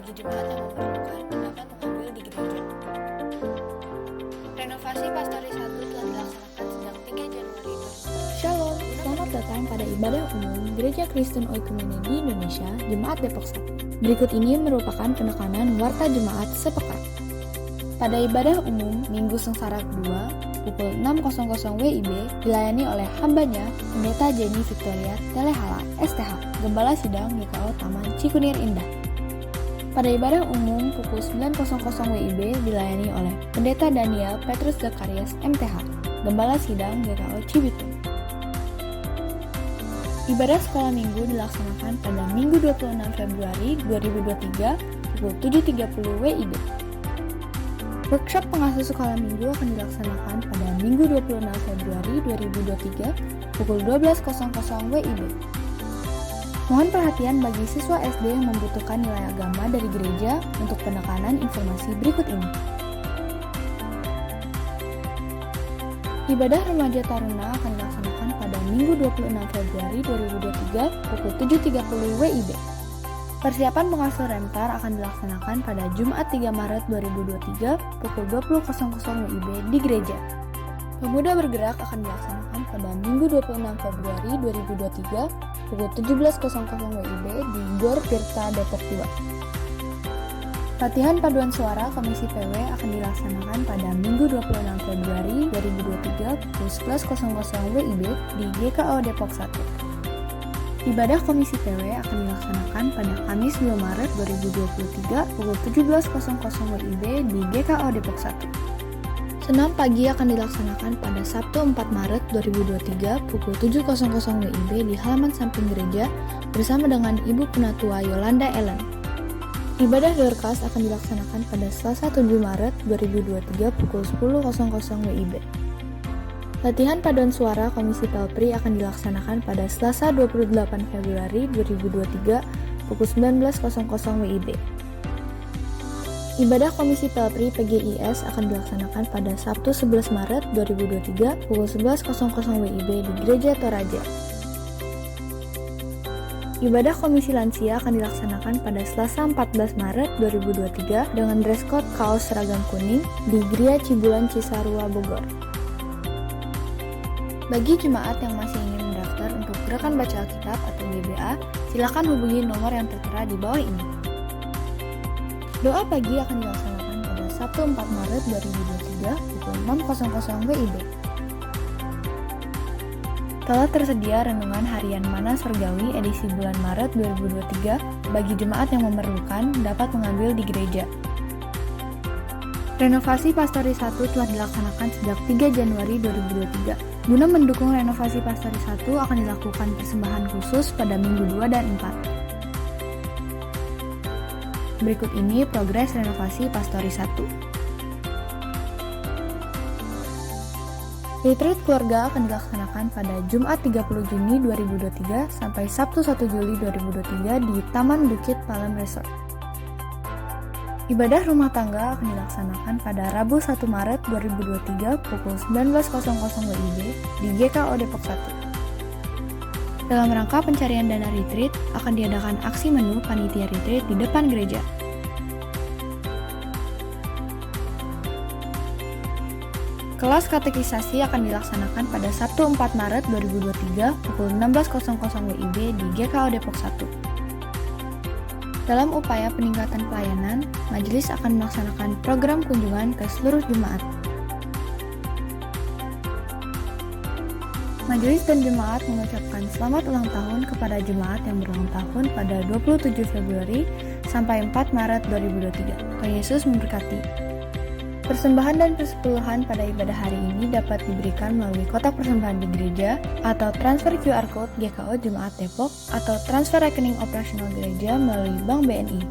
bagi jemaat yang memerlukan dapat mengambil di gereja. Renovasi Pastori 1 telah dilaksanakan sejak 3 Januari 2020. Shalom, selamat datang pada ibadah umum Gereja Kristen Oikumene di Indonesia, Jemaat Depok 1. Berikut ini merupakan penekanan warta jemaat sepekan. Pada ibadah umum Minggu Sengsara kedua, pukul 6.00 WIB, dilayani oleh hambanya, Pendeta Jenny Victoria Telehala, STH, Gembala Sidang GKO Taman Cikunir Indah. Pada ibadah umum pukul 9.00 WIB, dilayani oleh Pendeta Daniel Petrus Zakarias MTH, Gembala Sidang GKO Cibitung. Ibadah sekolah minggu dilaksanakan pada Minggu 26 Februari 2023 pukul 7.30 WIB. Workshop pengasuh sekolah minggu akan dilaksanakan pada Minggu 26 Februari 2023 pukul 12.00 WIB. Mohon perhatian bagi siswa SD yang membutuhkan nilai agama dari gereja untuk penekanan informasi berikut ini. Ibadah remaja taruna akan dilaksanakan pada Minggu 26 Februari 2023 pukul 7.30 WIB. Persiapan pengasuh Remtar akan dilaksanakan pada Jumat 3 Maret 2023 pukul 20.00 WIB di gereja. Pemuda bergerak akan dilaksanakan pada Minggu 26 Februari 2023 pukul 17.00 WIB di Gor Tirta Depok 2. Latihan paduan suara Komisi PW akan dilaksanakan pada Minggu 26 Februari 2023 pukul 11.00 WIB di GKO Depok 1. Ibadah Komisi PW akan dilaksanakan pada Kamis 2 Maret 2023 pukul 17.00 WIB di GKO Depok 1. Senam pagi akan dilaksanakan pada Sabtu 4 Maret 2023 pukul 7.00 WIB di halaman samping gereja bersama dengan Ibu Penatua Yolanda Ellen. Ibadah Dorcas akan dilaksanakan pada Selasa 7 Maret 2023 pukul 10.00 WIB. Latihan paduan suara Komisi Pelpri akan dilaksanakan pada Selasa 28 Februari 2023 pukul 19.00 WIB. Ibadah Komisi Pelpri PGIS akan dilaksanakan pada Sabtu 11 Maret 2023 pukul 11.00 WIB di Gereja Toraja. Ibadah Komisi Lansia akan dilaksanakan pada Selasa 14 Maret 2023 dengan dress code kaos seragam kuning di Gria Cibulan Cisarua Bogor. Bagi jemaat yang masih ingin mendaftar untuk Gerakan Baca Alkitab atau GBA, silakan hubungi nomor yang tertera di bawah ini. Doa pagi akan dilaksanakan pada Sabtu 4 Maret 2023 pukul 6.00 WIB. Telah tersedia renungan harian Mana Surgawi edisi bulan Maret 2023 bagi jemaat yang memerlukan dapat mengambil di gereja. Renovasi Pastori 1 telah dilaksanakan sejak 3 Januari 2023. Guna mendukung renovasi Pastori 1 akan dilakukan persembahan khusus pada Minggu 2 dan 4. Berikut ini progres renovasi Pastori 1. Retreat keluarga akan dilaksanakan pada Jumat 30 Juni 2023 sampai Sabtu 1 Juli 2023 di Taman Bukit Palem Resort. Ibadah rumah tangga akan dilaksanakan pada Rabu 1 Maret 2023 pukul 19.00 WIB di GKO Depok 1. Dalam rangka pencarian dana retreat, akan diadakan aksi menu panitia retreat di depan gereja. Kelas katekisasi akan dilaksanakan pada Sabtu 4 Maret 2023 pukul 16.00 WIB di GKO Depok 1. Dalam upaya peningkatan pelayanan, majelis akan melaksanakan program kunjungan ke seluruh jemaat. Majelis dan jemaat mengucapkan selamat ulang tahun kepada jemaat yang berulang tahun pada 27 Februari sampai 4 Maret 2023. Tuhan Yesus memberkati. Persembahan dan persepuluhan pada ibadah hari ini dapat diberikan melalui kotak persembahan di gereja atau transfer QR Code GKO Jemaat Depok atau transfer rekening operasional gereja melalui Bank BNI.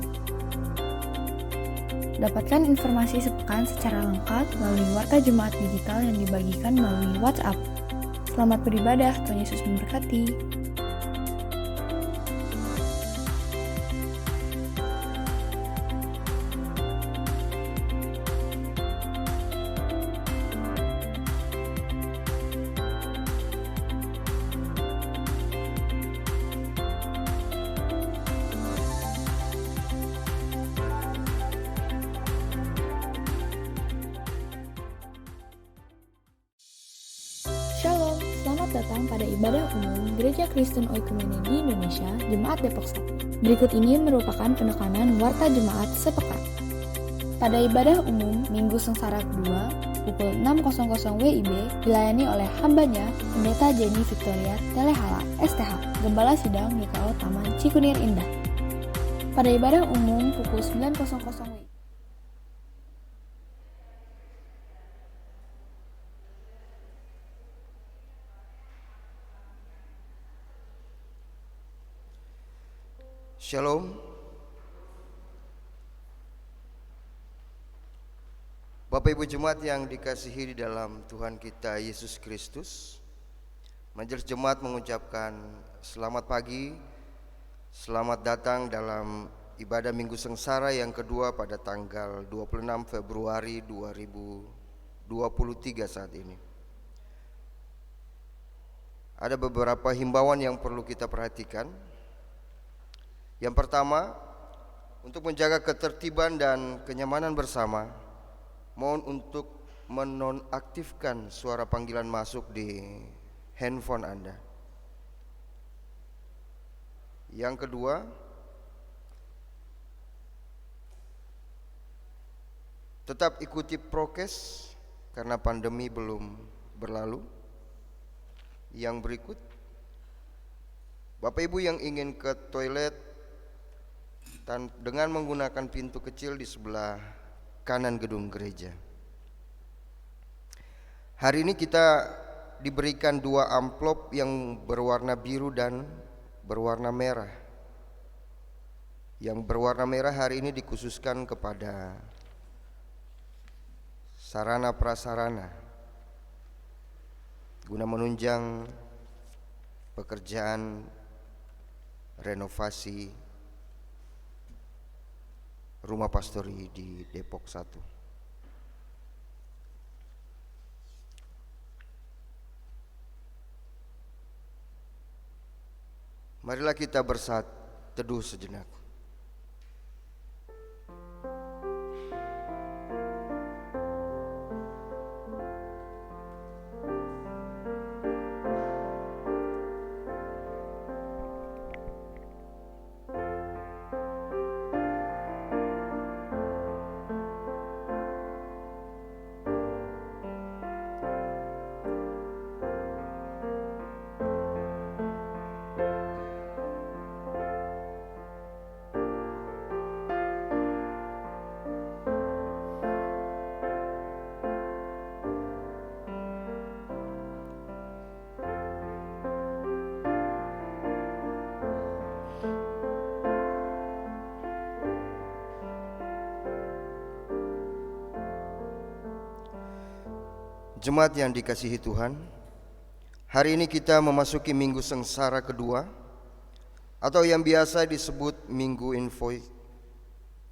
Dapatkan informasi sepekan secara lengkap melalui warta jemaat digital yang dibagikan melalui WhatsApp. Selamat beribadah, Tuhan Yesus memberkati. Selamat datang pada ibadah umum Gereja Kristen Oikumene di Indonesia, Jemaat Depok 1. Berikut ini merupakan penekanan warta jemaat sepekan. Pada ibadah umum Minggu Sengsara kedua, pukul 6.00 WIB, dilayani oleh hambanya, Pendeta Jenny Victoria Telehala, STH, Gembala Sidang GKO Taman Cikunir Indah. Pada ibadah umum pukul 9.00 WIB. Shalom. Bapak Ibu Jemaat yang dikasihi di dalam Tuhan kita Yesus Kristus, Majelis Jemaat mengucapkan selamat pagi, selamat datang dalam ibadah Minggu Sengsara yang kedua pada tanggal 26 Februari 2023 saat ini. Ada beberapa himbauan yang perlu kita perhatikan. Yang pertama, untuk menjaga ketertiban dan kenyamanan bersama, mohon untuk menonaktifkan suara panggilan masuk di handphone Anda. Yang kedua, tetap ikuti prokes karena pandemi belum berlalu. Yang berikut, Bapak Ibu yang ingin ke toilet dengan menggunakan pintu kecil di sebelah kanan gedung gereja. Hari ini kita diberikan 2 amplop yang berwarna biru dan berwarna merah. Yang berwarna merah hari ini dikhususkan kepada sarana prasarana guna menunjang pekerjaan renovasi rumah pastori di Depok 1. Marilah kita bersat teduh sejenak. Jemaat yang dikasihi Tuhan, hari ini kita memasuki Minggu Sengsara kedua, atau yang biasa disebut Minggu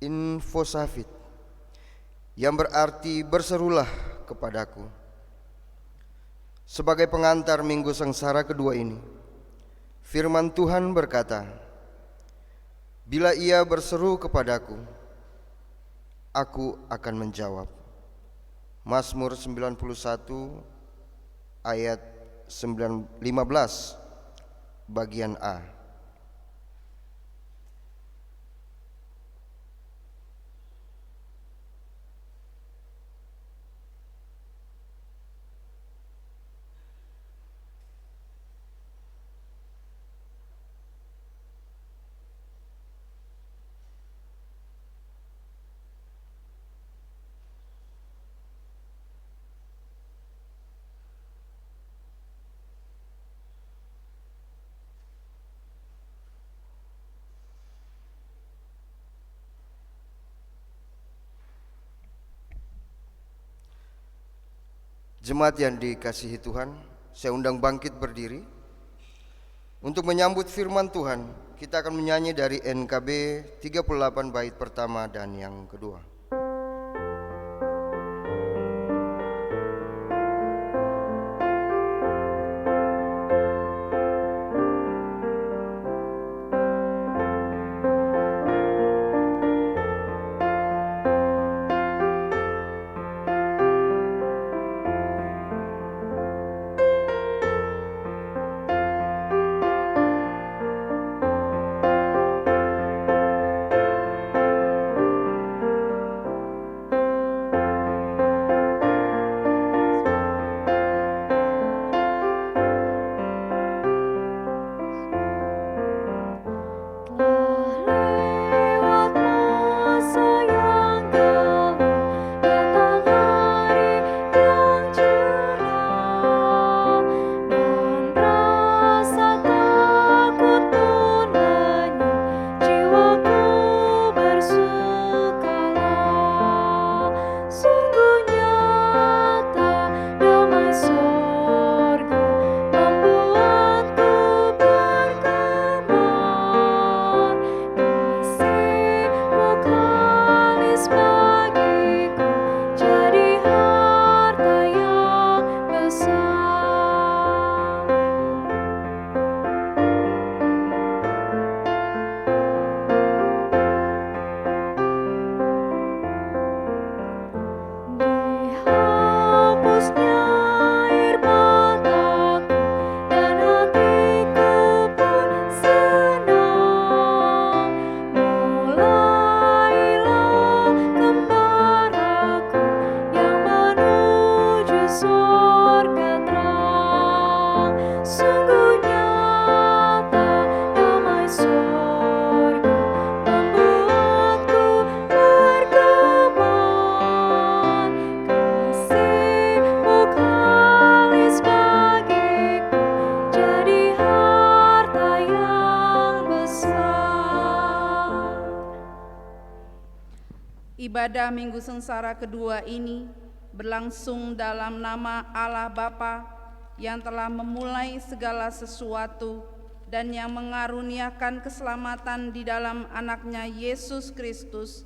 Infosafit, yang berarti berserulah kepadaku. Sebagai pengantar Minggu Sengsara kedua ini, firman Tuhan berkata, "Bila ia berseru kepadaku, aku akan menjawab." Mazmur 91 ayat 15 bagian A. Jemaat yang dikasihi Tuhan, saya undang bangkit berdiri. Untuk menyambut firman Tuhan, kita akan menyanyi dari NKB 38 bait pertama dan yang kedua. Ibadah Minggu Sengsara kedua ini berlangsung dalam nama Allah Bapa yang telah memulai segala sesuatu dan yang mengaruniakan keselamatan di dalam anaknya Yesus Kristus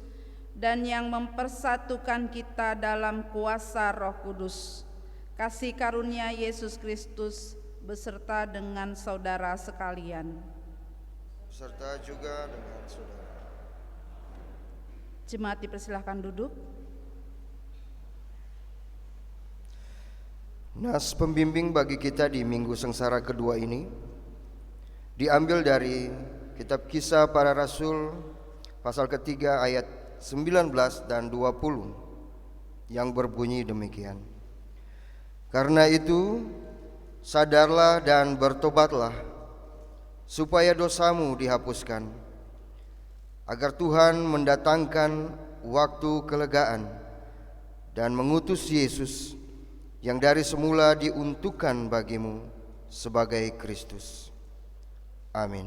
dan yang mempersatukan kita dalam kuasa Roh Kudus. Kasih karunia Yesus Kristus beserta dengan saudara sekalian. Serta juga dengan saudara. Jemaat dipersilahkan duduk. Nas pembimbing bagi kita di Minggu Sengsara kedua ini diambil dari kitab Kisah Para Rasul pasal ketiga ayat 19 dan 20 yang berbunyi demikian. Karena itu sadarlah dan bertobatlah supaya dosamu dihapuskan, agar Tuhan mendatangkan waktu kelegaan dan mengutus Yesus yang dari semula diuntukkan bagimu sebagai Kristus. Amin.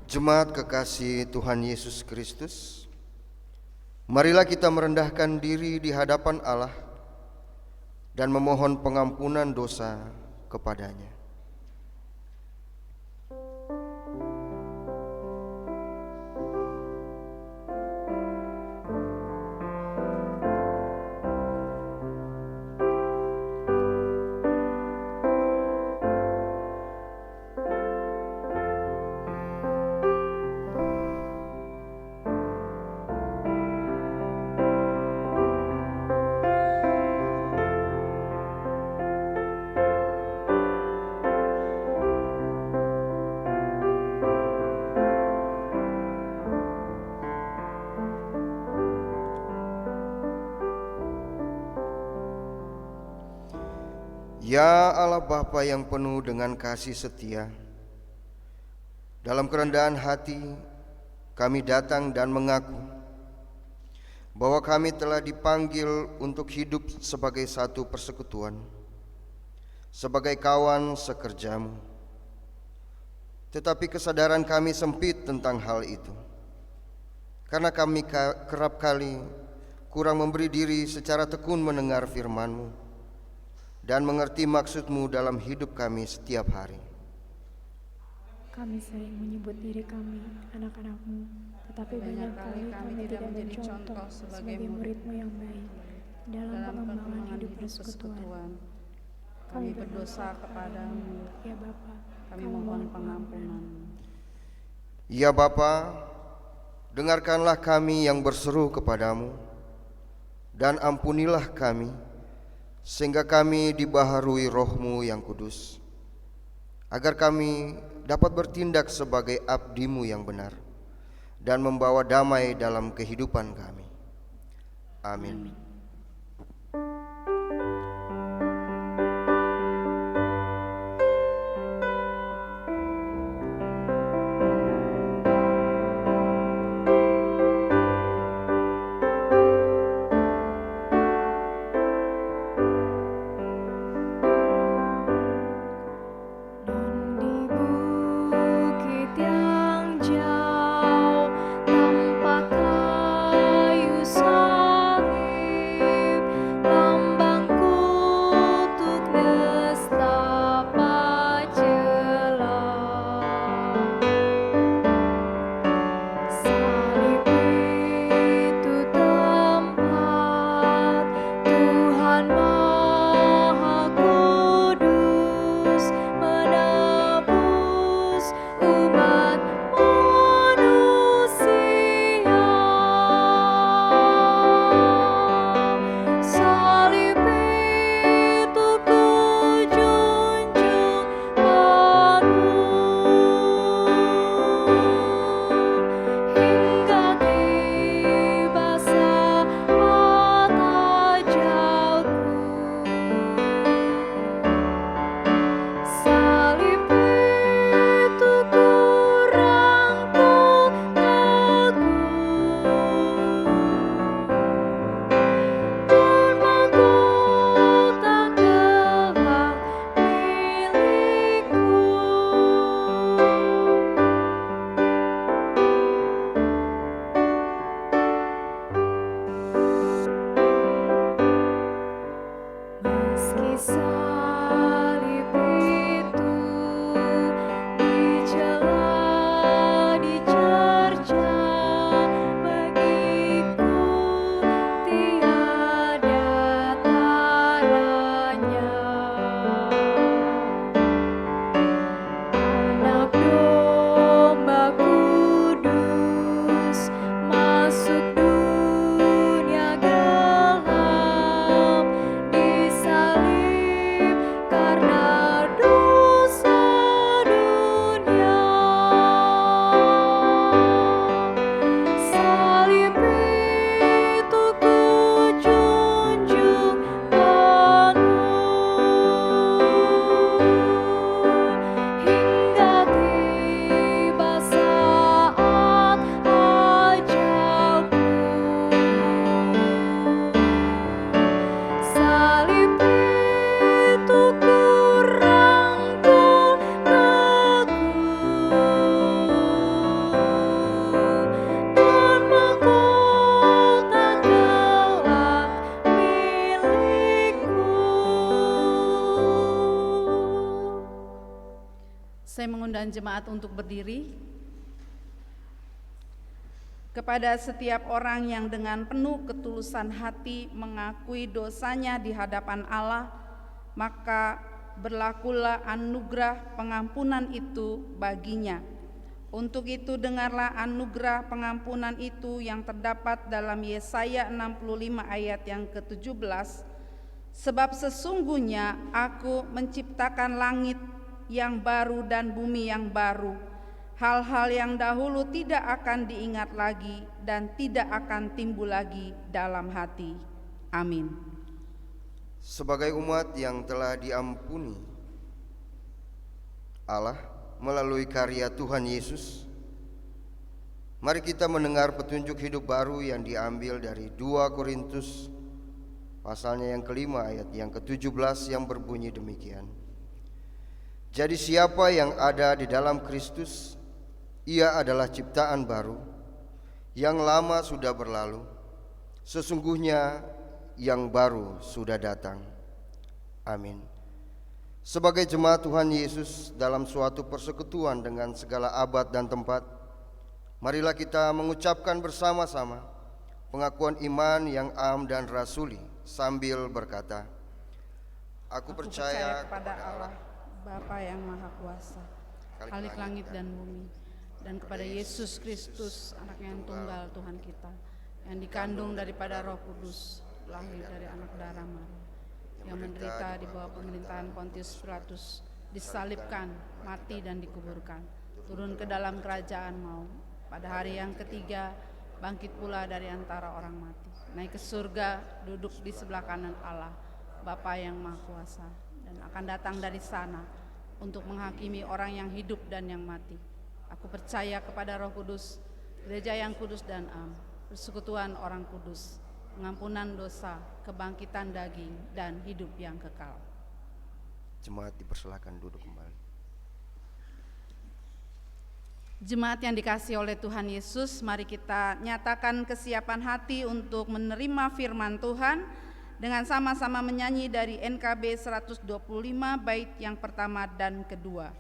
Jemaat kekasih Tuhan Yesus Kristus, marilah kita merendahkan diri di hadapan Allah dan memohon pengampunan dosa kepadanya. Ya Allah Bapa yang penuh dengan kasih setia, dalam kerendahan hati kami datang dan mengaku bahwa kami telah dipanggil untuk hidup sebagai satu persekutuan, sebagai kawan sekerjamu. Tetapi kesadaran kami sempit tentang hal itu, karena kami kerap kali kurang memberi diri secara tekun mendengar firman-Mu dan mengerti maksud-Mu dalam hidup kami setiap hari. Kami sering menyebut diri kami anak-anak-Mu, tetapi banyak kali kami tidak menjadi contoh sebagai murid-Mu yang baik dalam pengembangan hidup persekutuan. Kami berdosa kepadamu, ya Bapa. kami mohon pengampunan. Ya Bapa, dengarkanlah kami yang berseru kepadamu, dan ampunilah kami, sehingga kami dibaharui Roh-Mu yang kudus, agar kami dapat bertindak sebagai abdi-Mu yang benar dan membawa damai dalam kehidupan kami. Amin. Saya mengundang jemaat untuk berdiri. Kepada setiap orang yang dengan penuh ketulusan hati mengakui dosanya di hadapan Allah, maka berlakulah anugerah pengampunan itu baginya. Untuk itu dengarlah anugerah pengampunan itu yang terdapat dalam Yesaya 65 ayat yang ke-17. Sebab sesungguhnya aku menciptakan langit yang baru dan bumi yang baru. Hal-hal yang dahulu tidak akan diingat lagi dan tidak akan timbul lagi dalam hati. Amin. Sebagai umat yang telah diampuni Allah melalui karya Tuhan Yesus, mari kita mendengar petunjuk hidup baru yang diambil dari 2 Korintus pasalnya yang kelima ayat yang ke-17 yang berbunyi demikian. Jadi siapa yang ada di dalam Kristus, ia adalah ciptaan baru, yang lama sudah berlalu, sesungguhnya yang baru sudah datang. Amin. Sebagai jemaat Tuhan Yesus dalam suatu persekutuan dengan segala abad dan tempat, marilah kita mengucapkan bersama-sama pengakuan iman yang am dan rasuli sambil berkata, Aku percaya kepada Allah, Bapa yang Maha Kuasa, Khalik langit dan bumi, dan kepada Yesus Kristus, anaknya yang tunggal Tuhan kita, yang dikandung daripada Roh Kudus, lahir dari anak darah Maria, yang menderita di bawah pemerintahan Pontius Pilatus, disalibkan, mati dan dikuburkan, turun ke dalam kerajaan maut, pada hari yang ketiga bangkit pula dari antara orang mati, naik ke surga, duduk di sebelah kanan Allah, Bapa yang Maha Kuasa, dan akan datang dari sana untuk menghakimi orang yang hidup dan yang mati. Aku percaya kepada Roh Kudus, gereja yang kudus dan am, persekutuan orang kudus, pengampunan dosa, kebangkitan daging, dan hidup yang kekal. Jemaat dipersilakan duduk kembali. Jemaat yang dikasihi oleh Tuhan Yesus, mari kita nyatakan kesiapan hati untuk menerima firman Tuhan dengan sama-sama menyanyi dari NKB 125 bait yang pertama dan kedua.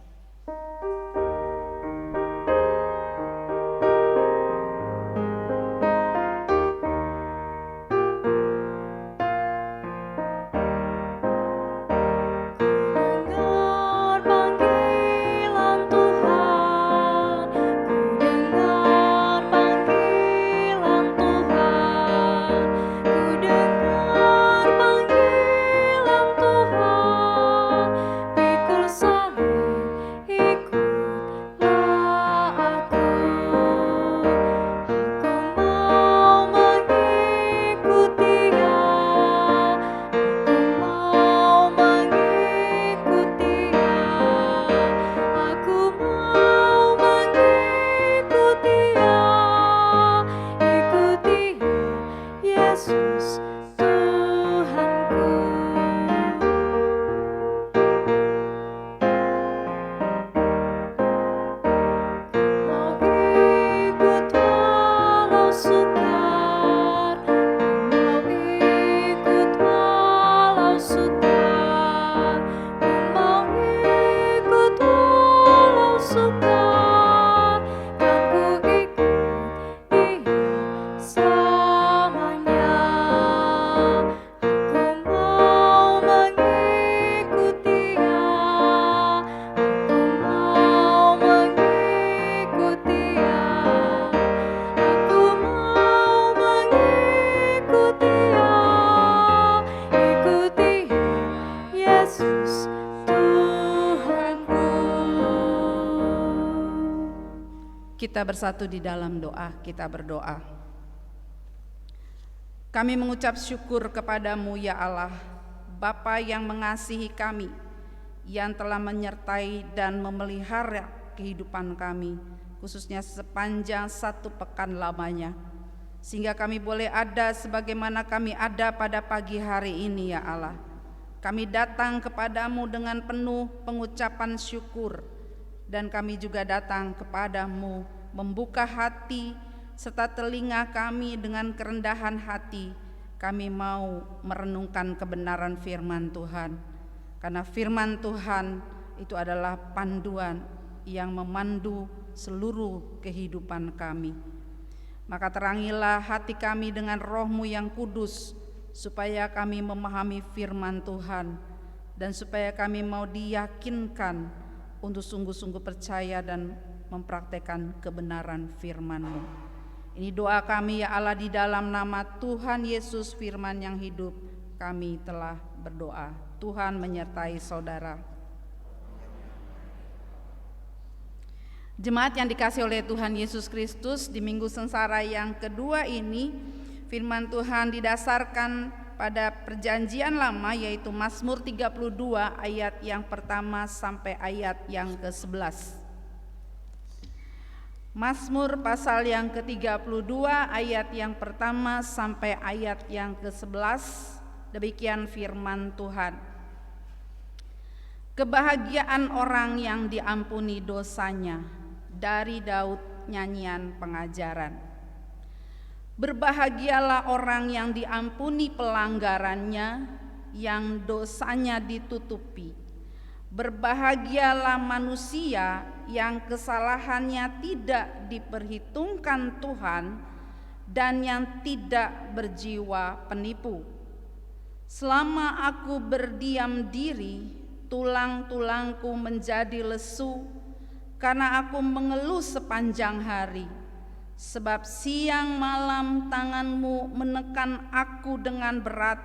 Kita bersatu di dalam doa, kita berdoa. Kami mengucap syukur kepadamu ya Allah, Bapa yang mengasihi kami, yang telah menyertai dan memelihara kehidupan kami, khususnya sepanjang 1 pekan lamanya, sehingga kami boleh ada sebagaimana kami ada pada pagi hari ini ya Allah. Kami datang kepadamu dengan penuh pengucapan syukur, dan kami juga datang kepadamu membuka hati serta telinga kami dengan kerendahan hati. Kami mau merenungkan kebenaran firman Tuhan, karena firman Tuhan itu adalah panduan yang memandu seluruh kehidupan kami. Maka terangilah hati kami dengan Roh-Mu yang kudus, supaya kami memahami firman Tuhan, dan supaya kami mau diyakinkan untuk sungguh-sungguh percaya dan mempraktekkan kebenaran firman-Mu. Ini doa kami ya Allah, di dalam nama Tuhan Yesus firman yang hidup, kami telah berdoa. Tuhan menyertai saudara. Jemaat yang dikasihi oleh Tuhan Yesus Kristus, di Minggu Sengsara yang kedua ini, firman Tuhan didasarkan pada Perjanjian Lama, yaitu Mazmur 32 ayat yang pertama sampai ayat yang ke-11. Mazmur pasal yang ke-32 ayat yang pertama sampai ayat yang ke-11, demikian firman Tuhan. Kebahagiaan orang yang diampuni dosanya, dari Daud, nyanyian pengajaran. Berbahagialah orang yang diampuni pelanggarannya, yang dosanya ditutupi. Berbahagialah manusia yang kesalahannya tidak diperhitungkan Tuhan, dan yang tidak berjiwa penipu. Selama aku berdiam diri, tulang-tulangku menjadi lesu, karena aku mengeluh sepanjang hari. Sebab siang malam tangan-Mu menekan aku dengan berat,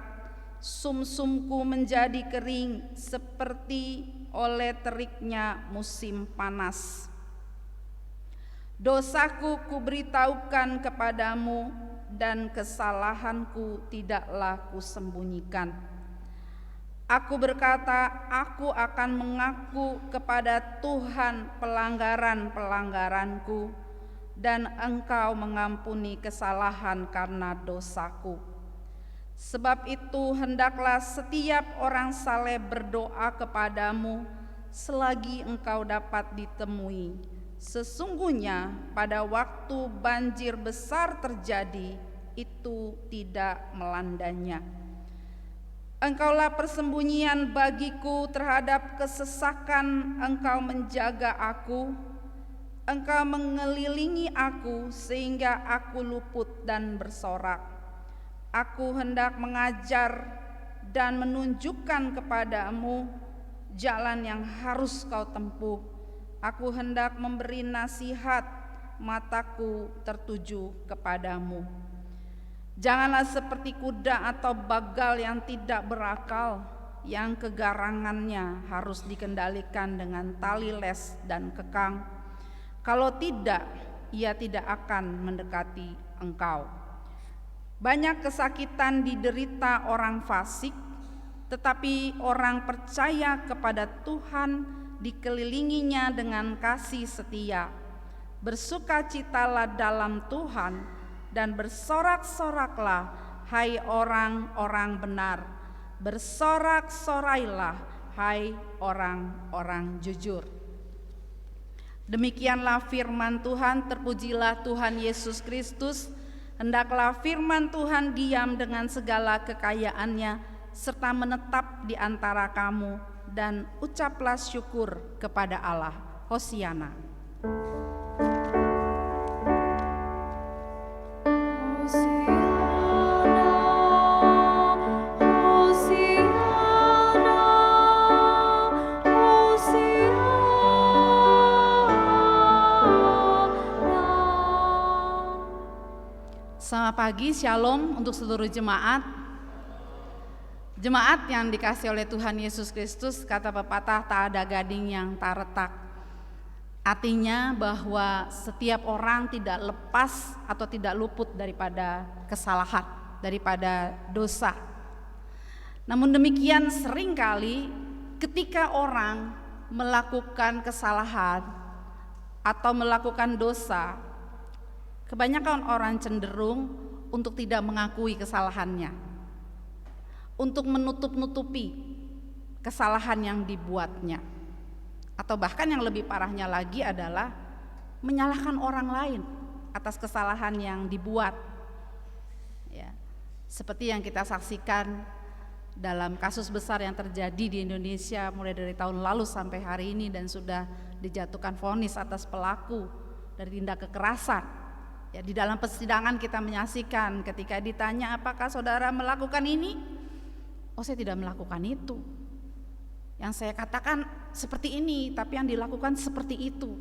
sumsumku menjadi kering seperti oleh teriknya musim panas. Dosaku kuberitahukan kepadamu, dan kesalahanku tidaklah kusembunyikan. Aku berkata, aku akan mengaku kepada Tuhan pelanggaran-pelanggaranku, dan Engkau mengampuni kesalahan karena dosaku. Sebab itu hendaklah setiap orang saleh berdoa kepadamu selagi Engkau dapat ditemui. Sesungguhnya pada waktu banjir besar terjadi, itu tidak melandanya. Engkaulah persembunyian bagiku terhadap kesesakan, Engkau menjaga aku. Engkau mengelilingi aku sehingga aku luput dan bersorak. Aku hendak mengajar dan menunjukkan kepadamu jalan yang harus kau tempuh. Aku hendak memberi nasihat, mataku tertuju kepadamu. Janganlah seperti kuda atau bagal yang tidak berakal, yang kegarangannya harus dikendalikan dengan tali les dan kekang. Kalau tidak, ia tidak akan mendekati engkau. Banyak kesakitan diderita orang fasik, tetapi orang percaya kepada Tuhan dikelilinginya dengan kasih setia. Bersukacitalah dalam Tuhan, dan bersorak-soraklah, hai orang-orang benar. Bersorak-sorailah, hai orang-orang jujur. Demikianlah firman Tuhan. Terpujilah Tuhan Yesus Kristus. Hendaklah firman Tuhan diam dengan segala kekayaannya, serta menetap di antara kamu, dan ucaplah syukur kepada Allah. Hosiana. Selamat pagi, shalom untuk seluruh jemaat. Jemaat yang dikasihi oleh Tuhan Yesus Kristus, kata pepatah, tak ada gading yang tak retak. Artinya bahwa setiap orang tidak lepas atau tidak luput daripada kesalahan, daripada dosa. Namun demikian seringkali ketika orang melakukan kesalahan atau melakukan dosa, kebanyakan orang cenderung untuk tidak mengakui kesalahannya, untuk menutup-nutupi kesalahan yang dibuatnya, atau bahkan yang lebih parahnya lagi adalah menyalahkan orang lain atas kesalahan yang dibuat. Ya, seperti yang kita saksikan dalam kasus besar yang terjadi di Indonesia mulai dari tahun lalu sampai hari ini, dan sudah dijatuhkan vonis atas pelaku dari tindak kekerasan. Ya, di dalam persidangan kita menyaksikan ketika ditanya apakah saudara melakukan ini? Oh, saya tidak melakukan itu. Yang saya katakan seperti ini, tapi yang dilakukan seperti itu.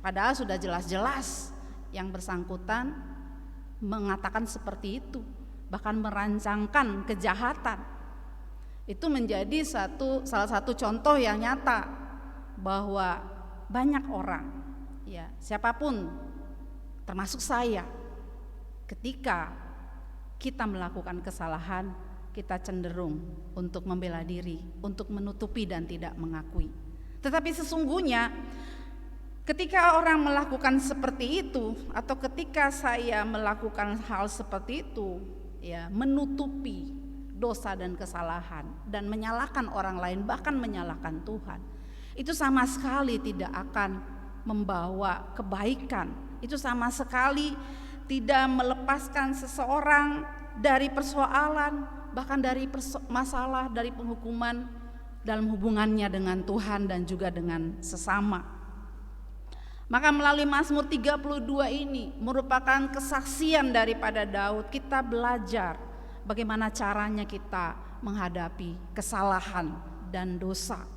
Padahal sudah jelas-jelas yang bersangkutan mengatakan seperti itu, bahkan merancangkan kejahatan. Itu menjadi salah satu contoh yang nyata bahwa banyak orang, ya siapapun, termasuk saya, ketika kita melakukan kesalahan, kita cenderung untuk membela diri, untuk menutupi dan tidak mengakui. Tetapi sesungguhnya ketika orang melakukan seperti itu, atau ketika saya melakukan hal seperti itu, ya menutupi dosa dan kesalahan dan menyalahkan orang lain, bahkan menyalahkan Tuhan, itu sama sekali tidak akan membawa kebaikan. Itu sama sekali tidak melepaskan seseorang dari persoalan, bahkan dari masalah, dari penghukuman dalam hubungannya dengan Tuhan dan juga dengan sesama. Maka melalui Mazmur 32 ini merupakan kesaksian daripada Daud. Kita belajar bagaimana caranya kita menghadapi kesalahan dan dosa,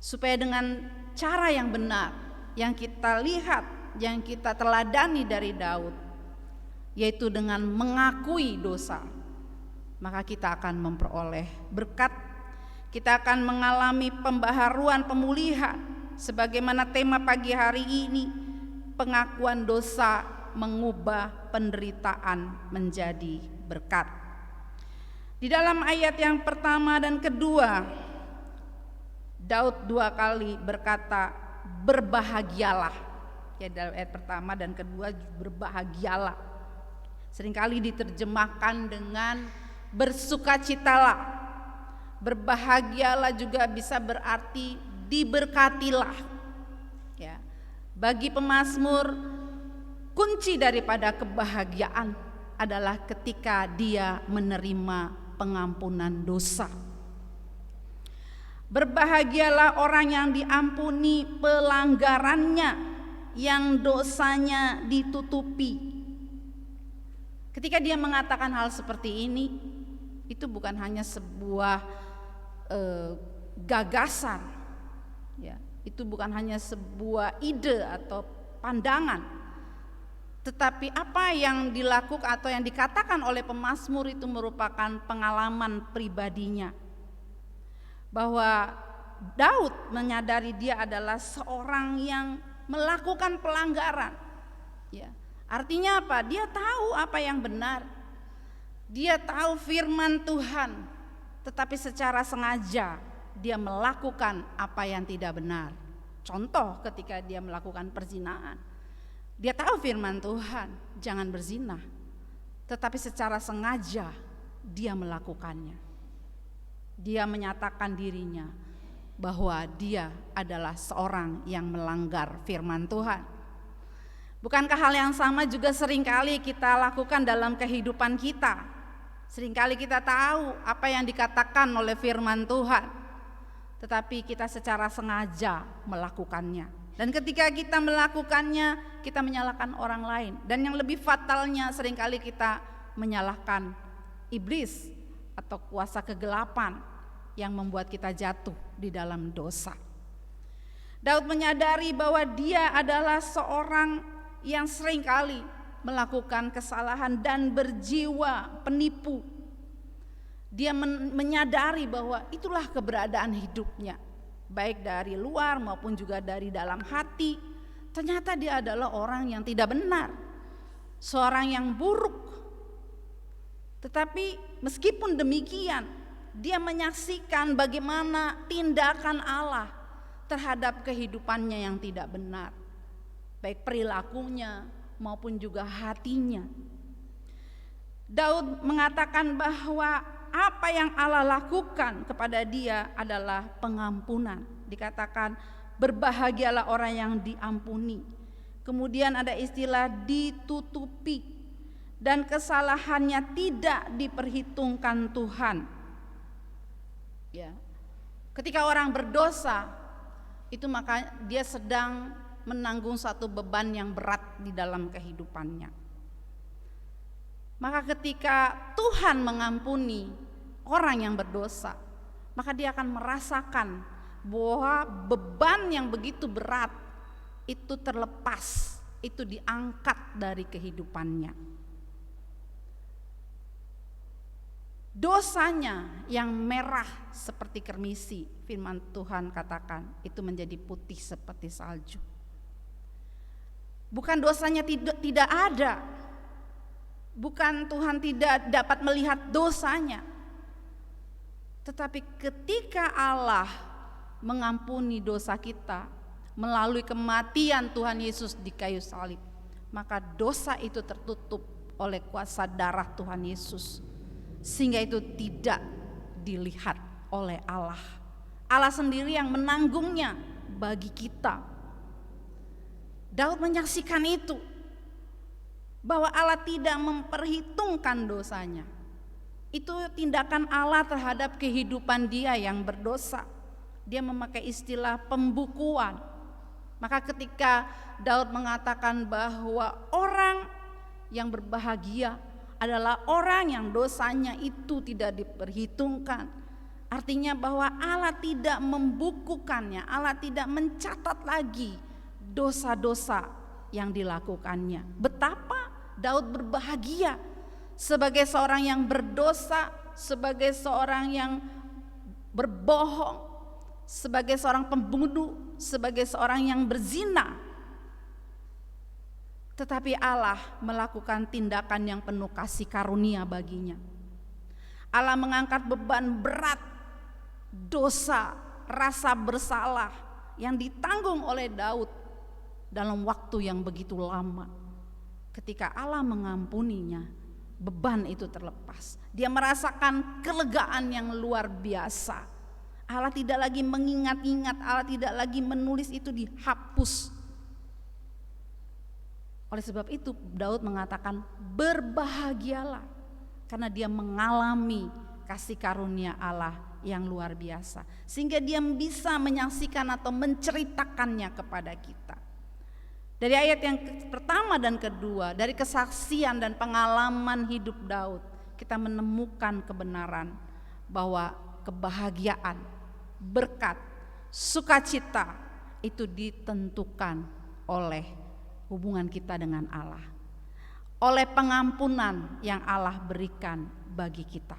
supaya dengan cara yang benar yang kita lihat, yang kita teladani dari Daud, yaitu dengan mengakui dosa, maka kita akan memperoleh berkat. Kita akan mengalami pembaharuan, pemulihan. Sebagaimana tema pagi hari ini, pengakuan dosa mengubah penderitaan menjadi berkat. Di dalam ayat yang pertama dan kedua, Daud 2 kali berkata berbahagialah. Ya, dalam ayat pertama dan kedua berbahagialah. Seringkali diterjemahkan dengan bersukacitalah. Berbahagialah juga bisa berarti diberkatilah. Ya. Bagi pemazmur, kunci daripada kebahagiaan adalah ketika dia menerima pengampunan dosa. Berbahagialah orang yang diampuni pelanggarannya, yang dosanya ditutupi. Ketika dia mengatakan hal seperti ini, itu bukan hanya sebuah gagasan, ya, itu bukan hanya sebuah ide atau pandangan, tetapi apa yang dilakukan atau yang dikatakan oleh pemazmur itu merupakan pengalaman pribadinya, bahwa Daud menyadari dia adalah seorang yang melakukan pelanggaran. Ya, artinya apa? Dia tahu apa yang benar, dia tahu firman Tuhan, tetapi secara sengaja dia melakukan apa yang tidak benar. Contoh ketika dia melakukan perzinahan, dia tahu firman Tuhan, jangan berzina, tetapi secara sengaja dia melakukannya. Dia menyatakan dirinya bahwa dia adalah seorang yang melanggar firman Tuhan. Bukankah hal yang sama juga seringkali kita lakukan dalam kehidupan kita? Seringkali kita tahu apa yang dikatakan oleh firman Tuhan, tetapi kita secara sengaja melakukannya. Dan ketika kita melakukannya, kita menyalahkan orang lain. Dan yang lebih fatalnya, seringkali kita menyalahkan iblis atau kuasa kegelapan yang membuat kita jatuh di dalam dosa. Daud menyadari bahwa dia adalah seorang yang seringkali melakukan kesalahan dan berjiwa penipu. Dia menyadari bahwa itulah keberadaan hidupnya, baik dari luar maupun juga dari dalam hati. Ternyata dia adalah orang yang tidak benar, seorang yang buruk. Tetapi meskipun demikian, dia menyaksikan bagaimana tindakan Allah terhadap kehidupannya yang tidak benar, baik perilakunya maupun juga hatinya. Daud mengatakan bahwa apa yang Allah lakukan kepada dia adalah pengampunan. Dikatakan berbahagialah orang yang diampuni. Kemudian ada istilah ditutupi, dan kesalahannya tidak diperhitungkan Tuhan. Ya. Ketika orang berdosa, itu maka dia sedang menanggung satu beban yang berat di dalam kehidupannya. Maka ketika Tuhan mengampuni orang yang berdosa, maka dia akan merasakan bahwa beban yang begitu berat itu terlepas, itu diangkat dari kehidupannya. Dosanya yang merah seperti kermisi, firman Tuhan katakan, itu menjadi putih seperti salju. Bukan dosanya tidak ada, bukan Tuhan tidak dapat melihat dosanya, tetapi ketika Allah mengampuni dosa kita melalui kematian Tuhan Yesus di kayu salib, maka dosa itu tertutup oleh kuasa darah Tuhan Yesus, sehingga itu tidak dilihat oleh Allah. Allah sendiri yang menanggungnya bagi kita. Daud menyaksikan itu, bahwa Allah tidak memperhitungkan dosanya. Itu tindakan Allah terhadap kehidupan dia yang berdosa. Dia memakai istilah pembukuan. Maka ketika Daud mengatakan bahwa orang yang berbahagia adalah orang yang dosanya itu tidak diperhitungkan, artinya bahwa Allah tidak membukukannya, Allah tidak mencatat lagi dosa-dosa yang dilakukannya. Betapa Daud berbahagia sebagai seorang yang berdosa, sebagai seorang yang berbohong, sebagai seorang pembunuh, sebagai seorang yang berzina. Tetapi Allah melakukan tindakan yang penuh kasih karunia baginya. Allah mengangkat beban berat, dosa, rasa bersalah yang ditanggung oleh Daud dalam waktu yang begitu lama. Ketika Allah mengampuninya, beban itu terlepas. Dia merasakan kelegaan yang luar biasa. Allah tidak lagi mengingat-ingat, Allah tidak lagi menulis itu dihapus. Oleh sebab itu Daud mengatakan berbahagialah, karena dia mengalami kasih karunia Allah yang luar biasa, sehingga dia bisa menyaksikan atau menceritakannya kepada kita. Dari ayat yang pertama dan kedua, dari kesaksian dan pengalaman hidup Daud, kita menemukan kebenaran bahwa kebahagiaan, berkat, sukacita itu ditentukan oleh hubungan kita dengan Allah, oleh pengampunan yang Allah berikan bagi kita.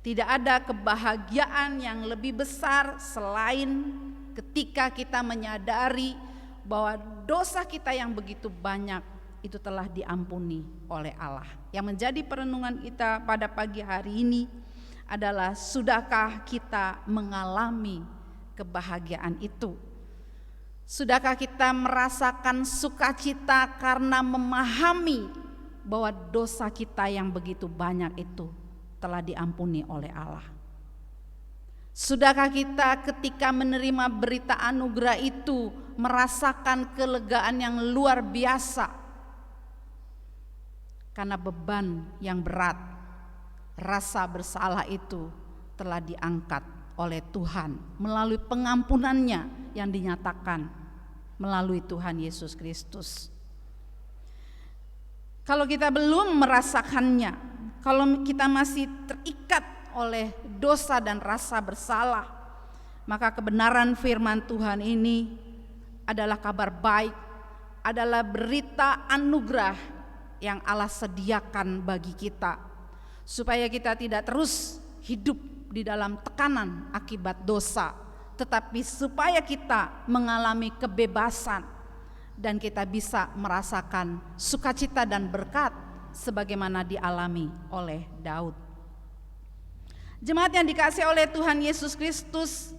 Tidak ada kebahagiaan yang lebih besar selain ketika kita menyadari bahwa dosa kita yang begitu banyak itu telah diampuni oleh Allah. Yang menjadi perenungan kita pada pagi hari ini adalah, sudahkah kita mengalami kebahagiaan itu? Sudahkah kita merasakan sukacita karena memahami bahwa dosa kita yang begitu banyak itu telah diampuni oleh Allah? Sudahkah kita ketika menerima berita anugerah itu merasakan kelegaan yang luar biasa karena beban yang berat, rasa bersalah itu telah diangkat oleh Tuhan melalui pengampunannya yang dinyatakan melalui Tuhan Yesus Kristus. Kalau kita belum merasakannya, kalau kita masih terikat oleh dosa dan rasa bersalah, maka kebenaran firman Tuhan ini adalah kabar baik, adalah berita anugerah yang Allah sediakan bagi kita, supaya kita tidak terus hidup di dalam tekanan akibat dosa, tetapi supaya kita mengalami kebebasan dan kita bisa merasakan sukacita dan berkat sebagaimana dialami oleh Daud. Jemaat yang dikasihi oleh Tuhan Yesus Kristus,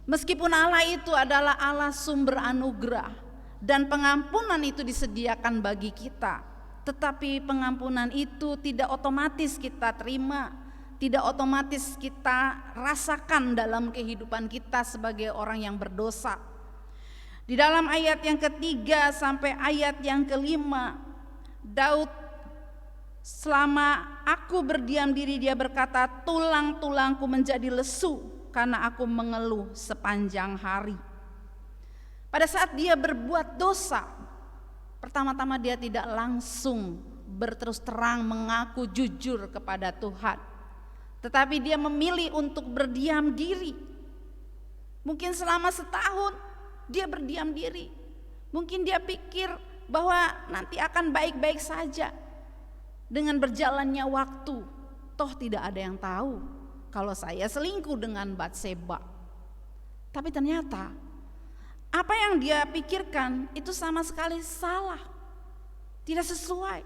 meskipun Allah itu adalah Allah sumber anugerah dan pengampunan itu disediakan bagi kita, tetapi pengampunan itu tidak otomatis kita terima, tidak otomatis kita rasakan dalam kehidupan kita sebagai orang yang berdosa. Di dalam ayat yang ketiga sampai ayat yang kelima, Daud, selama aku berdiam diri, dia berkata, tulang-tulangku menjadi lesu karena aku mengeluh sepanjang hari. Pada saat dia berbuat dosa, pertama-tama dia tidak langsung berterus terang mengaku jujur kepada Tuhan, tetapi dia memilih untuk berdiam diri. Mungkin selama setahun dia berdiam diri. Mungkin dia pikir bahwa nanti akan baik-baik saja. Dengan berjalannya waktu, toh tidak ada yang tahu kalau saya selingkuh dengan Batseba. Tapi ternyata apa yang dia pikirkan itu sama sekali salah, tidak sesuai.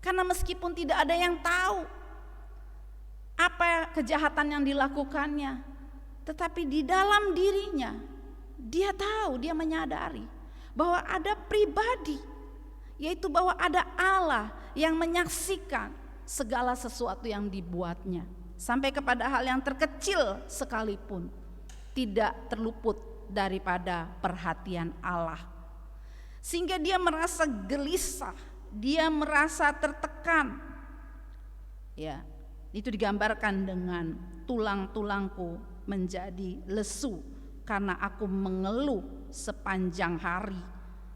Karena meskipun tidak ada yang tahu apa kejahatan yang dilakukannya, tetapi di dalam dirinya dia tahu, dia menyadari bahwa ada pribadi, yaitu bahwa ada Allah yang menyaksikan segala sesuatu yang dibuatnya, sampai kepada hal yang terkecil sekalipun tidak terluput daripada perhatian Allah. Sehingga dia merasa gelisah, dia merasa tertekan. Ya, itu digambarkan dengan tulang-tulangku menjadi lesu karena aku mengeluh sepanjang hari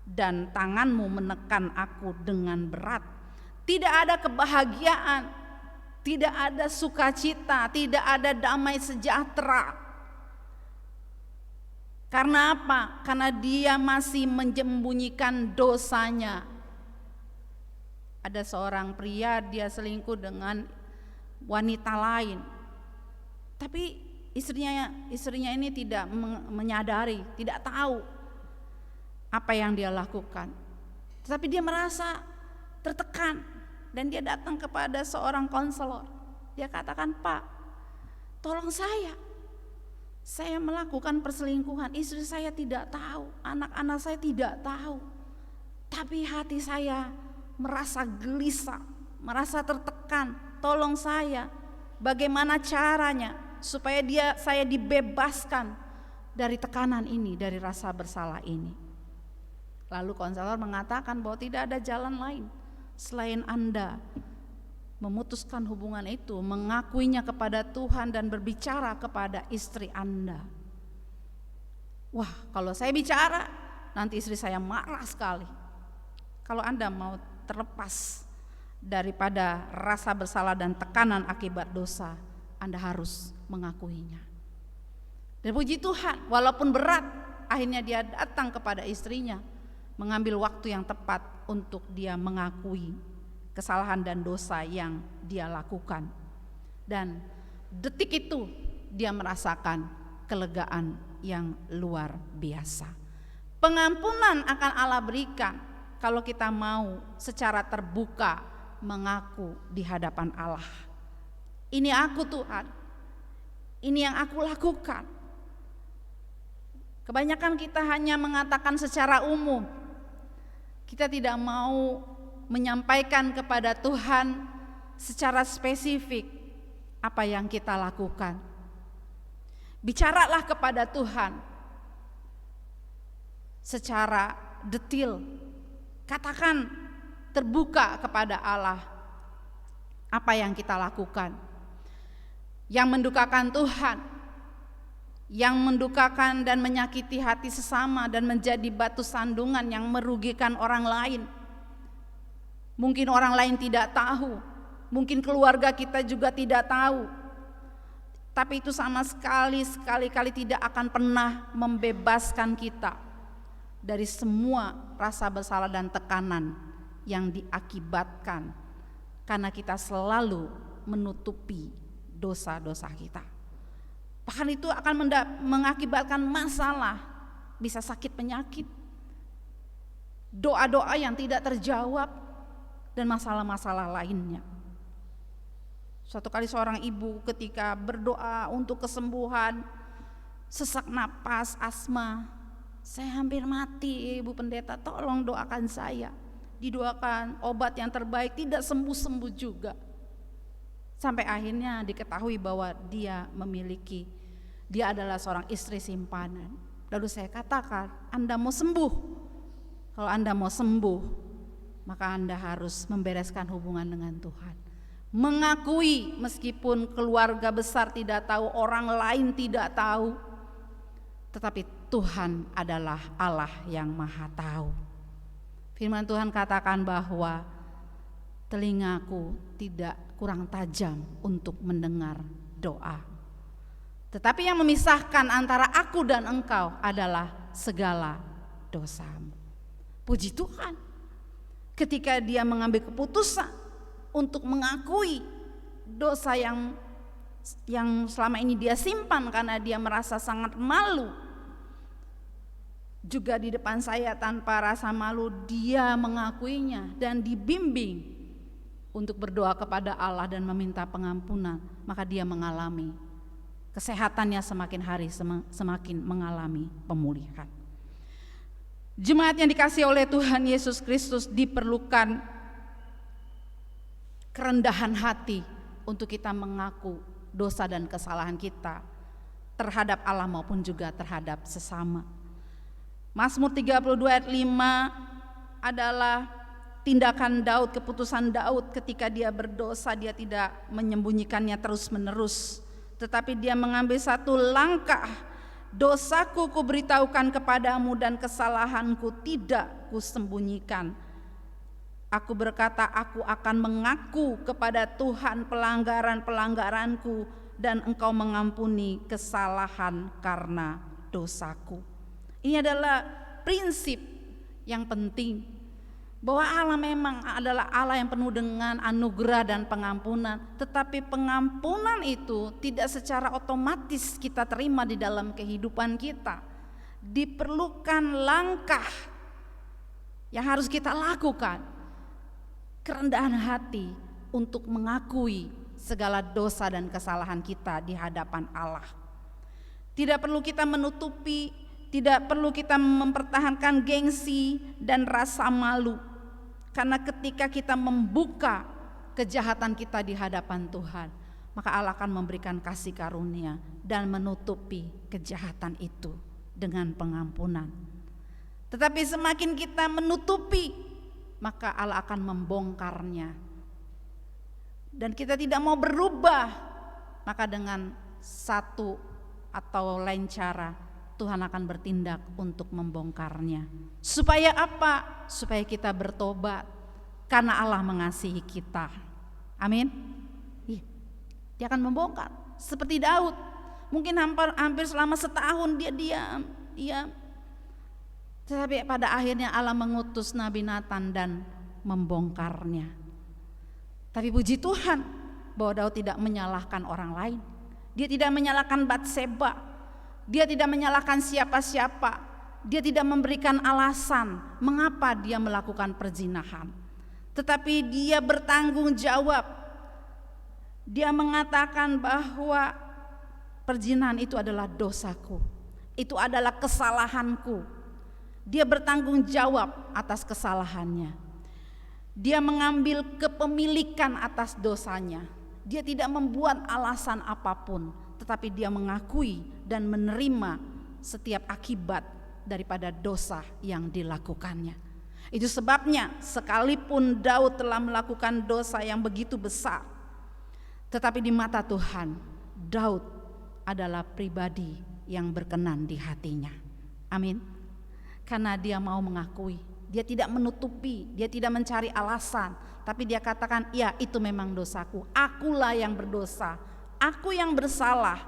dan tanganmu menekan aku dengan berat. Tidak ada kebahagiaan, tidak ada sukacita, tidak ada damai sejahtera. Karena apa? Karena dia masih menyembunyikan dosanya. Ada seorang pria, dia selingkuh dengan wanita lain, tapi istrinya ini tidak menyadari, tidak tahu apa yang dia lakukan. Tetapi dia merasa tertekan dan dia datang kepada seorang konselor. Dia katakan, "Pak, tolong saya melakukan perselingkuhan, istri saya tidak tahu, anak-anak saya tidak tahu, tapi hati saya merasa gelisah, merasa tertekan. Tolong saya, bagaimana caranya supaya saya dibebaskan dari tekanan ini, dari rasa bersalah ini?" Lalu konselor mengatakan bahwa tidak ada jalan lain selain Anda memutuskan hubungan itu, mengakuinya kepada Tuhan dan berbicara kepada istri Anda. Wah, kalau saya bicara nanti istri saya marah sekali. Kalau Anda mau terlepas daripada rasa bersalah dan tekanan akibat dosa, Anda harus mengakuinya. Dan puji Tuhan, walaupun berat, akhirnya dia datang kepada istrinya, mengambil waktu yang tepat untuk dia mengakui kesalahan dan dosa yang dia lakukan. Dan detik itu dia merasakan kelegaan yang luar biasa. Pengampunan akan Allah berikan kalau kita mau secara terbuka mengaku di hadapan Allah. Ini aku Tuhan, ini yang aku lakukan. Kebanyakan kita hanya mengatakan secara umum. Kita tidak mau menyampaikan kepada Tuhan secara spesifik apa yang kita lakukan. Bicaralah kepada Tuhan secara detail. Katakan terbuka kepada Allah apa yang kita lakukan, yang mendukakan Tuhan, yang mendukakan dan menyakiti hati sesama dan menjadi batu sandungan yang merugikan orang lain. Mungkin orang lain tidak tahu, mungkin keluarga kita juga tidak tahu, tapi itu sama sekali tidak akan pernah membebaskan kita dari semua rasa bersalah dan tekanan yang diakibatkan karena kita selalu menutupi dosa-dosa kita. Bahkan itu akan mengakibatkan masalah, bisa sakit penyakit, doa-doa yang tidak terjawab, dan masalah-masalah lainnya. Suatu kali seorang ibu ketika berdoa untuk kesembuhan sesak napas, asma, "Saya hampir mati, Ibu Pendeta, tolong doakan saya." Didoakan obat yang terbaik, tidak sembuh-sembuh juga. Sampai akhirnya diketahui bahwa dia adalah seorang istri simpanan. Lalu saya katakan, Anda mau sembuh? Kalau Anda mau sembuh, maka Anda harus membereskan hubungan dengan Tuhan. mengakui meskipun keluarga besar tidak tahu, orang lain tidak tahu, tetapi Tuhan adalah Allah yang Maha Tahu. Firman Tuhan katakan bahwa telingaku tidak kurang tajam untuk mendengar doa, tetapi yang memisahkan antara aku dan engkau adalah segala dosamu. Puji Tuhan, ketika dia mengambil keputusan untuk mengakui dosa yang selama ini dia simpan karena dia merasa sangat malu. Juga di depan saya tanpa rasa malu dia mengakuinya dan dibimbing untuk berdoa kepada Allah dan meminta pengampunan, maka dia mengalami kesehatannya semakin hari semakin mengalami pemulihan. Jemaat yang dikasihi oleh Tuhan Yesus Kristus, diperlukan kerendahan hati untuk kita mengaku dosa dan kesalahan kita terhadap Allah maupun juga terhadap sesama. Mazmur 32 ayat 5 adalah tindakan Daud, keputusan Daud ketika dia berdosa. Dia tidak menyembunyikannya terus menerus, tetapi dia mengambil satu langkah. Dosaku kuberitahukan kepadamu dan kesalahanku tidak kusembunyikan. Aku berkata, aku akan mengaku kepada Tuhan pelanggaran-pelanggaranku dan Engkau mengampuni kesalahan karena dosaku. Ini adalah prinsip yang penting, bahwa Allah memang adalah Allah yang penuh dengan anugerah dan pengampunan, tetapi pengampunan itu tidak secara otomatis kita terima di dalam kehidupan kita. Diperlukan langkah yang harus kita lakukan, kerendahan hati untuk mengakui segala dosa dan kesalahan kita di hadapan Allah. Tidak perlu kita menutupi, tidak perlu kita mempertahankan gengsi dan rasa malu. Karena ketika kita membuka kejahatan kita di hadapan Tuhan, maka Allah akan memberikan kasih karunia dan menutupi kejahatan itu dengan pengampunan. Tetapi semakin kita menutupi, maka Allah akan membongkarnya. Dan kita tidak mau berubah, maka dengan satu atau lain cara Tuhan akan bertindak untuk membongkarnya. Supaya apa? Supaya kita bertobat, karena Allah mengasihi kita. Amin. Dia akan membongkar. Seperti Daud, mungkin hampir selama setahun dia diam. Tetapi pada akhirnya Allah mengutus Nabi Nathan dan membongkarnya. Tapi puji Tuhan bahwa Daud tidak menyalahkan orang lain. Dia tidak menyalahkan Batseba. Dia tidak menyalahkan siapa-siapa. Dia tidak memberikan alasan mengapa dia melakukan perzinahan. Tetapi dia bertanggung jawab. Dia mengatakan bahwa perzinahan itu adalah dosaku. Itu adalah kesalahanku. Dia bertanggung jawab atas kesalahannya. Dia mengambil kepemilikan atas dosanya. Dia tidak membuat alasan apapun, tetapi dia mengakui dan menerima setiap akibat daripada dosa yang dilakukannya. Itu sebabnya sekalipun Daud telah melakukan dosa yang begitu besar, tetapi di mata Tuhan Daud adalah pribadi yang berkenan di hatinya. Amin. Karena dia mau mengakui, dia tidak menutupi, dia tidak mencari alasan, tapi dia katakan, ya itu memang dosaku, akulah yang berdosa, aku yang bersalah,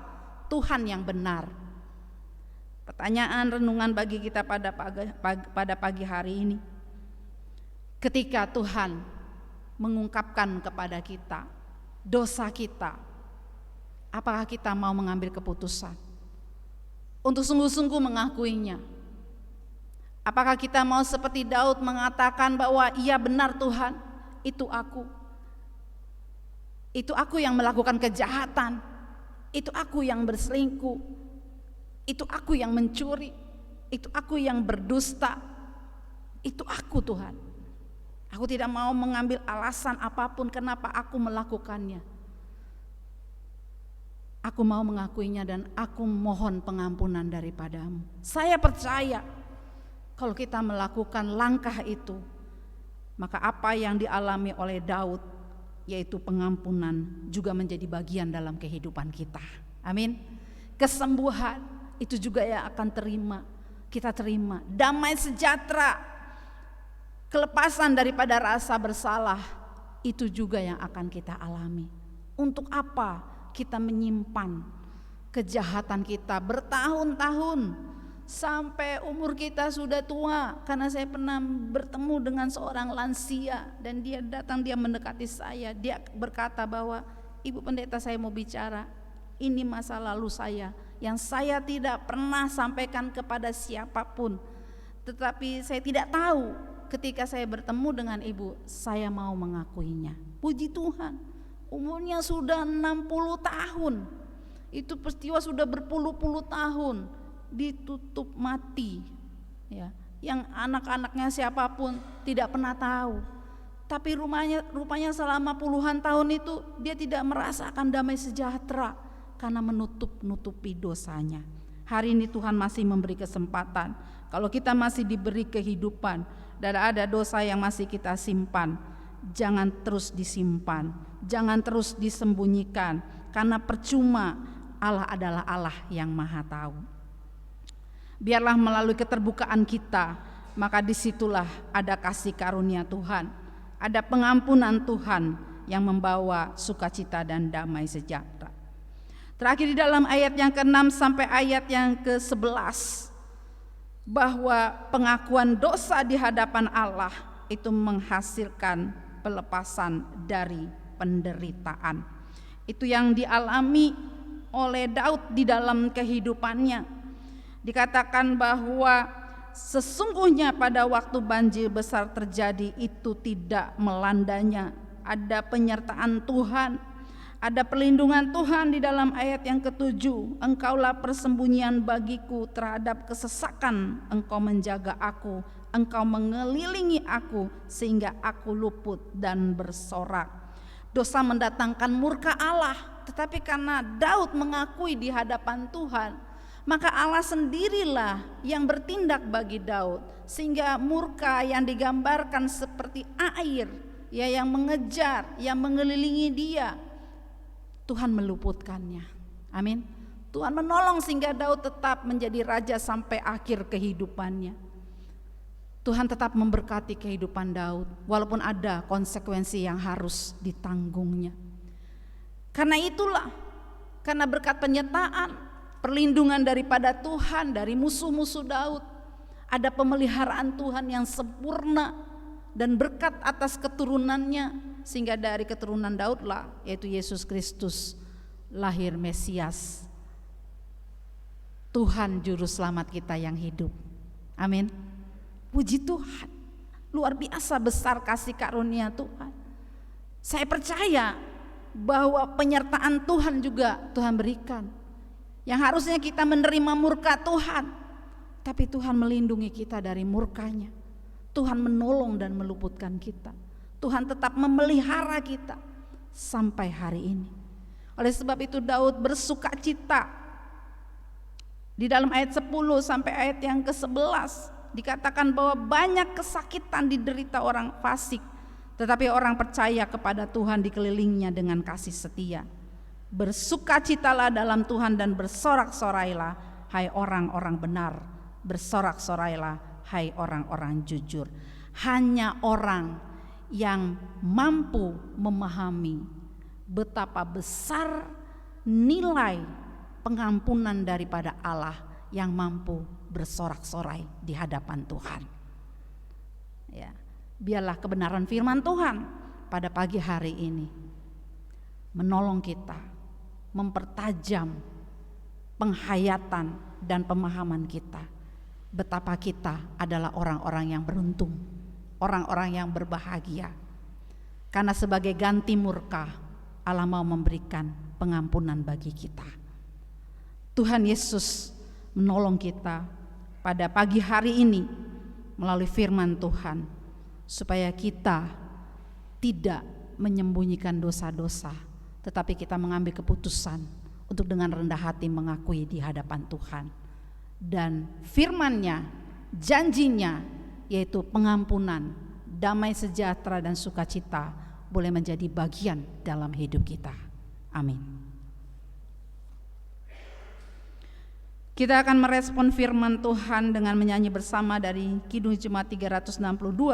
Tuhan yang benar. Pertanyaan renungan bagi kita pada pagi hari ini, ketika Tuhan mengungkapkan kepada kita dosa kita, apakah kita mau mengambil keputusan untuk sungguh-sungguh mengakuinya? Apakah kita mau seperti Daud mengatakan bahwa iya benar Tuhan, itu aku yang melakukan kejahatan, itu aku yang berselingkuh, itu aku yang mencuri, itu aku yang berdusta, itu aku Tuhan. Aku tidak mau mengambil alasan apapun kenapa aku melakukannya. Aku mau mengakuinya dan aku mohon pengampunan daripadamu. Saya percaya kalau kita melakukan langkah itu, maka apa yang dialami oleh Daud yaitu pengampunan, juga menjadi bagian dalam kehidupan kita. Amin. Kesembuhan itu juga yang akan kita terima. Damai sejahtera, kelepasan daripada rasa bersalah, itu juga yang akan kita alami. Untuk apa kita menyimpan kejahatan kita bertahun-tahun sampai umur kita sudah tua? Karena saya pernah bertemu dengan seorang lansia dan dia datang, dia mendekati saya, dia berkata bahwa, Ibu Pendeta, saya mau bicara, ini masa lalu saya yang saya tidak pernah sampaikan kepada siapapun, tetapi saya tidak tahu ketika saya bertemu dengan ibu, saya mau mengakuinya. Puji Tuhan, umurnya sudah 60 tahun, itu peristiwa sudah berpuluh-puluh tahun, ditutup mati, ya, yang anak-anaknya siapapun tidak pernah tahu. Tapi rupanya selama puluhan tahun itu dia tidak merasakan damai sejahtera karena menutupi dosanya. Hari ini Tuhan masih memberi kesempatan. Kalau kita masih diberi kehidupan dan ada dosa yang masih kita simpan, jangan terus disimpan, jangan terus disembunyikan, karena percuma. Allah adalah Allah yang Maha Tahu. Biarlah melalui keterbukaan kita, maka disitulah ada kasih karunia Tuhan, ada pengampunan Tuhan yang membawa sukacita dan damai sejahtera. Terakhir di dalam ayat yang ke-6 sampai ayat yang ke-11, bahwa pengakuan dosa di hadapan Allah itu menghasilkan pelepasan dari penderitaan. Itu yang dialami oleh Daud di dalam kehidupannya. Dikatakan bahwa sesungguhnya pada waktu banjir besar terjadi itu tidak melandanya. Ada penyertaan Tuhan, ada perlindungan Tuhan di dalam ayat yang ke-7. Engkaulah persembunyian bagiku terhadap kesesakan, Engkau menjaga aku, Engkau mengelilingi aku sehingga aku luput dan bersorak. Dosa mendatangkan murka Allah, tetapi karena Daud mengakui di hadapan Tuhan, maka Allah sendirilah yang bertindak bagi Daud, sehingga murka yang digambarkan seperti air, ya, yang mengejar, yang mengelilingi dia, Tuhan meluputkannya. Amin. Tuhan menolong sehingga Daud tetap menjadi raja sampai akhir kehidupannya. Tuhan tetap memberkati kehidupan Daud walaupun ada konsekuensi yang harus ditanggungnya. Karena itulah, karena berkat penyertaan, perlindungan daripada Tuhan dari musuh-musuh Daud, ada pemeliharaan Tuhan yang sempurna dan berkat atas keturunannya, sehingga dari keturunan Daudlah, yaitu Yesus Kristus, lahir Mesias, Tuhan juru selamat kita yang hidup. Amin. Puji Tuhan, luar biasa besar kasih karunia Tuhan. Saya percaya bahwa penyertaan Tuhan juga Tuhan berikan. Yang harusnya kita menerima murka Tuhan, tapi Tuhan melindungi kita dari murkanya. Tuhan menolong dan meluputkan kita. Tuhan tetap memelihara kita sampai hari ini. Oleh sebab itu Daud bersukacita. Di dalam ayat 10 sampai ayat yang ke-11 dikatakan bahwa banyak kesakitan diderita orang fasik, tetapi orang percaya kepada Tuhan dikelilingnya dengan kasih setia. Bersukacitalah dalam Tuhan dan bersorak-sorailah, hai orang-orang benar. Bersorak-sorailah, hai orang-orang jujur. Hanya orang yang mampu memahami betapa besar nilai pengampunan daripada Allah yang mampu bersorak-sorai di hadapan Tuhan. Ya, biarlah kebenaran firman Tuhan pada pagi hari ini menolong kita, mempertajam penghayatan dan pemahaman kita, betapa kita adalah orang-orang yang beruntung, orang-orang yang berbahagia. Karena sebagai ganti murka, Allah mau memberikan pengampunan bagi kita. Tuhan Yesus menolong kita pada pagi hari ini melalui firman Tuhan, supaya kita tidak menyembunyikan dosa-dosa, tetapi kita mengambil keputusan untuk dengan rendah hati mengakui di hadapan Tuhan. Dan firman-Nya, janjinya, yaitu pengampunan, damai sejahtera dan sukacita boleh menjadi bagian dalam hidup kita. Amin. Kita akan merespon firman Tuhan dengan menyanyi bersama dari Kidung Jemaat 362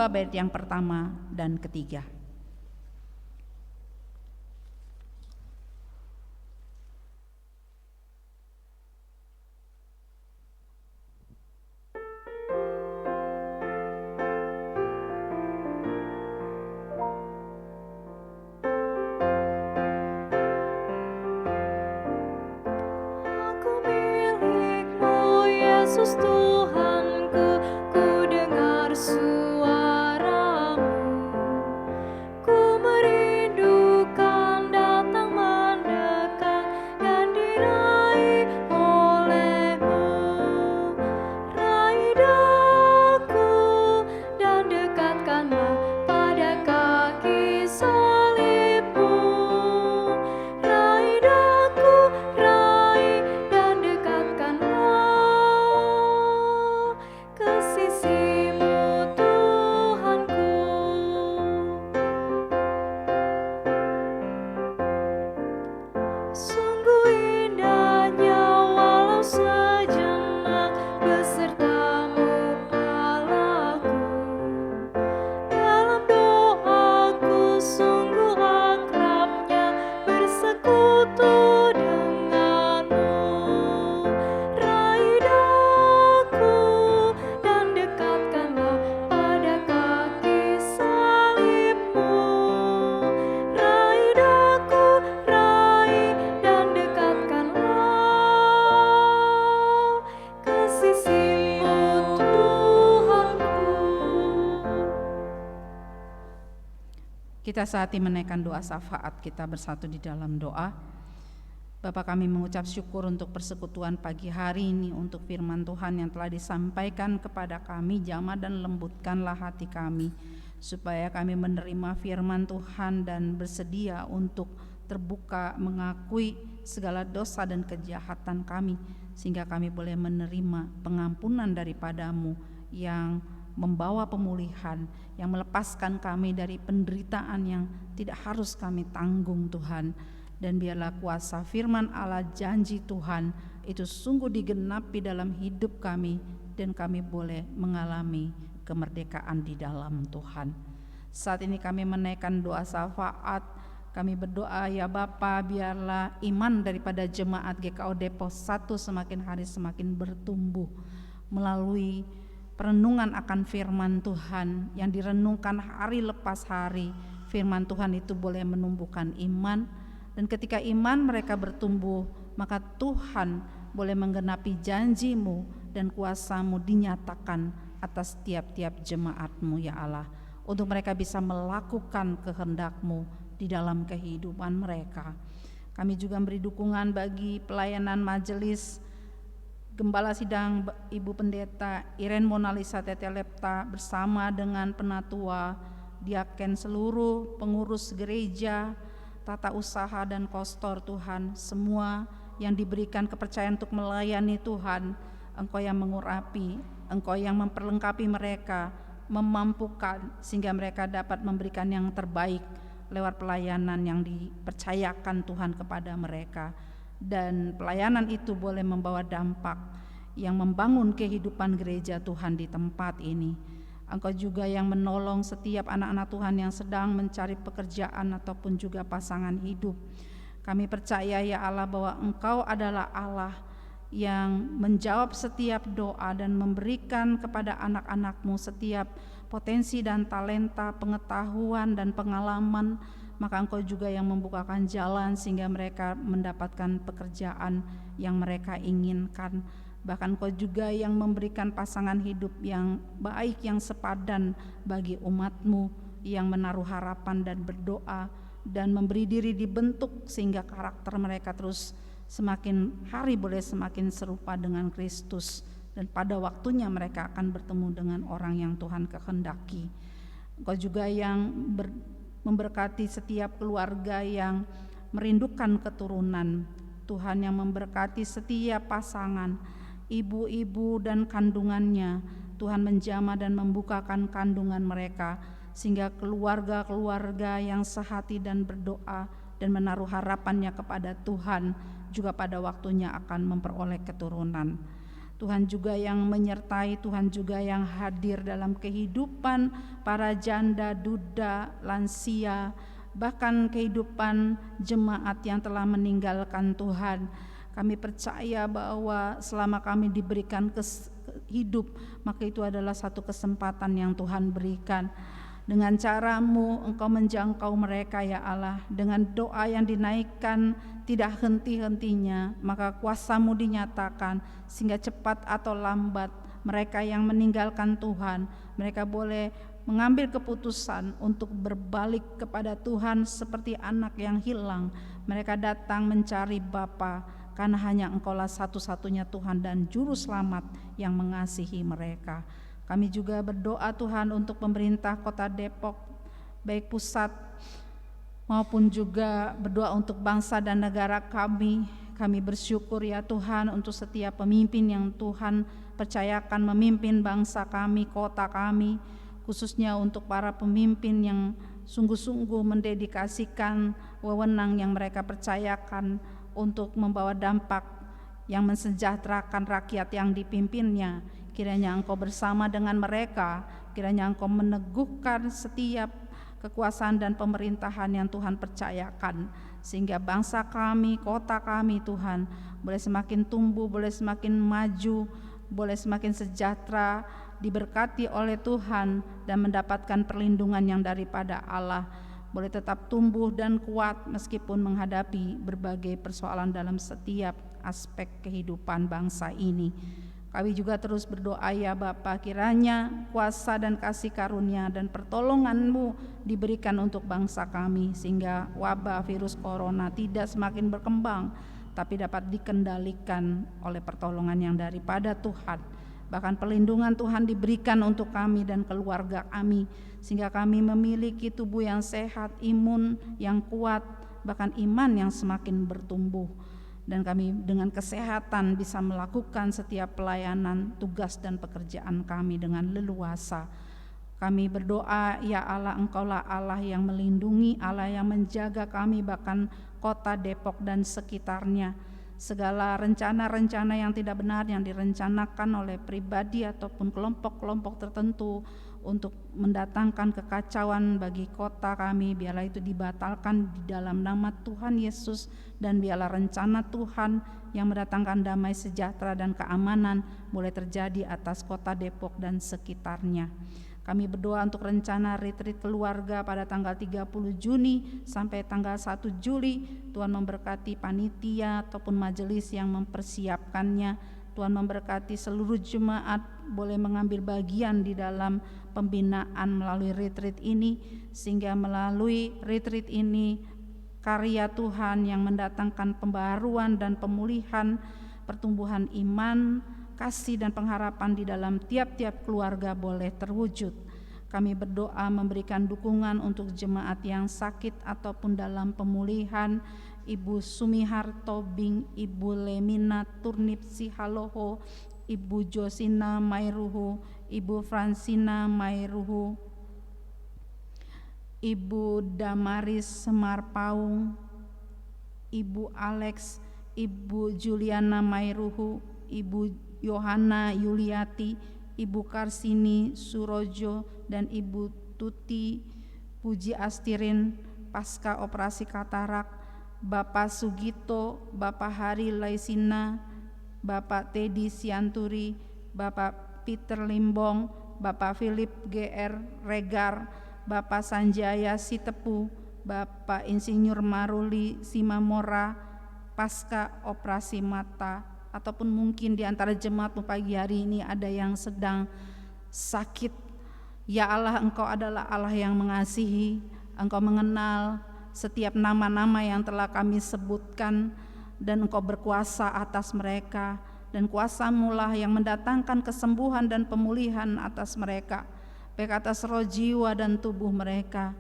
bait yang pertama dan ketiga. Yesus Tuhanku, ku dengar suara-Mu, ku merindukan datang mendekat dan diraih oleh-Mu. Raih daku dan dekatkanlah pada kaki salib-Mu. Raih daku, raih dan dekatkanlah ke sisi-Mu Tuhanku. Sungguh indahnya walau sejenak beserta-Mu Allahku. Dalam doaku sungguh akrabnya bersekutu dengan-Mu. Raih daku dan dekatkanlah pada kaki salib-Mu. Raih daku, raih dan dekatkanlah ke sisi-Mu Tuhanku. Kita saat ini menaikkan doa syafaat kita bersatu di dalam doa. Bapa, kami mengucap syukur untuk persekutuan pagi hari ini, untuk firman Tuhan yang telah disampaikan kepada kami. Jamah dan lembutkanlah hati kami, supaya kami menerima firman Tuhan dan bersedia untuk terbuka mengakui segala dosa dan kejahatan kami, sehingga kami boleh menerima pengampunan daripada-Mu yang membawa pemulihan, yang melepaskan kami dari penderitaan yang tidak harus kami tanggung, Tuhan. Dan biarlah kuasa firman Allah, janji Tuhan itu sungguh digenapi dalam hidup kami, dan kami boleh mengalami kemerdekaan di dalam Tuhan. Saat ini kami menaikkan doa syafaat. Kami berdoa, ya Bapa, biarlah iman daripada jemaat GKO Depok 1 semakin hari semakin bertumbuh melalui perenungan akan firman Tuhan yang direnungkan hari lepas hari. Firman Tuhan itu boleh menumbuhkan iman, dan ketika iman mereka bertumbuh, maka Tuhan boleh menggenapi janji-Mu dan kuasa-Mu dinyatakan atas tiap-tiap jemaat-Mu, ya Allah, untuk mereka bisa melakukan kehendak-Mu di dalam kehidupan mereka. Kami juga beri dukungan bagi pelayanan majelis Gembala Sidang Ibu Pendeta Iren Monalisa Tetelepta bersama dengan penatua, diaken, seluruh pengurus gereja, tata usaha dan kostor, Tuhan, semua yang diberikan kepercayaan untuk melayani Tuhan. Engkau yang mengurapi, Engkau yang memperlengkapi mereka, memampukan sehingga mereka dapat memberikan yang terbaik lewat pelayanan yang dipercayakan Tuhan kepada mereka. Dan pelayanan itu boleh membawa dampak yang membangun kehidupan gereja Tuhan di tempat ini. Engkau juga yang menolong setiap anak-anak Tuhan yang sedang mencari pekerjaan ataupun juga pasangan hidup. Kami percaya, ya Allah, bahwa Engkau adalah Allah yang menjawab setiap doa dan memberikan kepada anak-anak-Mu setiap potensi dan talenta, pengetahuan dan pengalaman. Maka Engkau juga yang membukakan jalan sehingga mereka mendapatkan pekerjaan yang mereka inginkan. Bahkan Engkau juga yang memberikan pasangan hidup yang baik, yang sepadan bagi umat-Mu, yang menaruh harapan dan berdoa dan memberi diri dibentuk sehingga karakter mereka terus semakin hari boleh semakin serupa dengan Kristus, dan pada waktunya mereka akan bertemu dengan orang yang Tuhan kehendaki. Engkau juga yang memberkati setiap keluarga yang merindukan keturunan, Tuhan yang memberkati setiap pasangan, ibu-ibu dan kandungannya. Tuhan menjamah dan membukakan kandungan mereka sehingga keluarga-keluarga yang sehati dan berdoa dan menaruh harapannya kepada Tuhan juga pada waktunya akan memperoleh keturunan. Tuhan juga yang menyertai, Tuhan juga yang hadir dalam kehidupan para janda, duda, lansia, bahkan kehidupan jemaat yang telah meninggalkan Tuhan. Kami percaya bahwa selama kami diberikan hidup, maka itu adalah satu kesempatan yang Tuhan berikan. Dengan cara-Mu Engkau menjangkau mereka ya Allah, dengan doa yang dinaikkan tidak henti-hentinya, maka kuasa-Mu dinyatakan sehingga cepat atau lambat mereka yang meninggalkan Tuhan, mereka boleh mengambil keputusan untuk berbalik kepada Tuhan seperti anak yang hilang. Mereka datang mencari Bapa, karena hanya Engkaulah satu-satunya Tuhan dan Juru Selamat yang mengasihi mereka. Kami juga berdoa Tuhan untuk pemerintah Kota Depok, baik pusat maupun juga berdoa untuk bangsa dan negara kami. Kami bersyukur ya Tuhan untuk setiap pemimpin yang Tuhan percayakan memimpin bangsa kami, kota kami, khususnya untuk para pemimpin yang sungguh-sungguh mendedikasikan wewenang yang mereka percayakan untuk membawa dampak yang mensejahterakan rakyat yang dipimpinnya. Kiranya Engkau bersama dengan mereka, kiranya Engkau meneguhkan setiap kekuasaan dan pemerintahan yang Tuhan percayakan, sehingga bangsa kami, kota kami Tuhan boleh semakin tumbuh, boleh semakin maju, boleh semakin sejahtera, diberkati oleh Tuhan dan mendapatkan perlindungan yang daripada Allah, boleh tetap tumbuh dan kuat meskipun menghadapi berbagai persoalan dalam setiap aspek kehidupan bangsa ini. Kami juga terus berdoa ya Bapa, kiranya kuasa dan kasih karunia dan pertolongan-Mu diberikan untuk bangsa kami, sehingga wabah virus corona tidak semakin berkembang, tapi dapat dikendalikan oleh pertolongan yang daripada Tuhan. Bahkan perlindungan Tuhan diberikan untuk kami dan keluarga kami, sehingga kami memiliki tubuh yang sehat, imun yang kuat, bahkan iman yang semakin bertumbuh. Dan kami dengan kesehatan bisa melakukan setiap pelayanan, tugas dan pekerjaan kami dengan leluasa. Kami berdoa ya Allah, Engkaulah Allah yang melindungi, Allah yang menjaga kami, bahkan kota Depok dan sekitarnya. Segala rencana-rencana yang tidak benar yang direncanakan oleh pribadi ataupun kelompok-kelompok tertentu untuk mendatangkan kekacauan bagi kota kami, biarlah itu dibatalkan di dalam nama Tuhan Yesus, dan biarlah rencana Tuhan yang mendatangkan damai sejahtera dan keamanan boleh terjadi atas kota Depok dan sekitarnya. Kami berdoa untuk rencana retreat keluarga pada tanggal 30 Juni sampai tanggal 1 Juli. Tuhan memberkati panitia ataupun majelis yang mempersiapkannya. Tuhan memberkati seluruh jemaat boleh mengambil bagian di dalam pembinaan melalui retreat ini, sehingga melalui retreat ini karya Tuhan yang mendatangkan pembaharuan dan pemulihan, pertumbuhan iman, kasih dan pengharapan di dalam tiap-tiap keluarga boleh terwujud. Kami berdoa memberikan dukungan untuk jemaat yang sakit ataupun dalam pemulihan, Ibu Sumiharto Bing, Ibu Lemina Turnip Sihaloho, Ibu Josina Mairuhu, Ibu Fransina Mairuhu, Ibu Damaris Semar Paung, Ibu Alex, Ibu Juliana Mairuhu, Ibu Yohana Yuliati, Ibu Karsini Surojo, dan Ibu Tuti Puji Astirin pasca operasi katarak, Bapak Sugito, Bapak Hari Laisina, Bapak Teddy Sianturi, Bapak Peter Limbong, Bapak Philip GR Regar, Bapak Sanjaya Sitepu, Bapak Insinyur Maruli Simamora pasca operasi mata, ataupun mungkin di antara jemaat pagi hari ini ada yang sedang sakit. Ya Allah, Engkau adalah Allah yang mengasihi, Engkau mengenal setiap nama-nama yang telah kami sebutkan, dan Engkau berkuasa atas mereka, dan kuasa-Mu lah yang mendatangkan kesembuhan dan pemulihan atas mereka, baik atas roh, jiwa, dan tubuh mereka.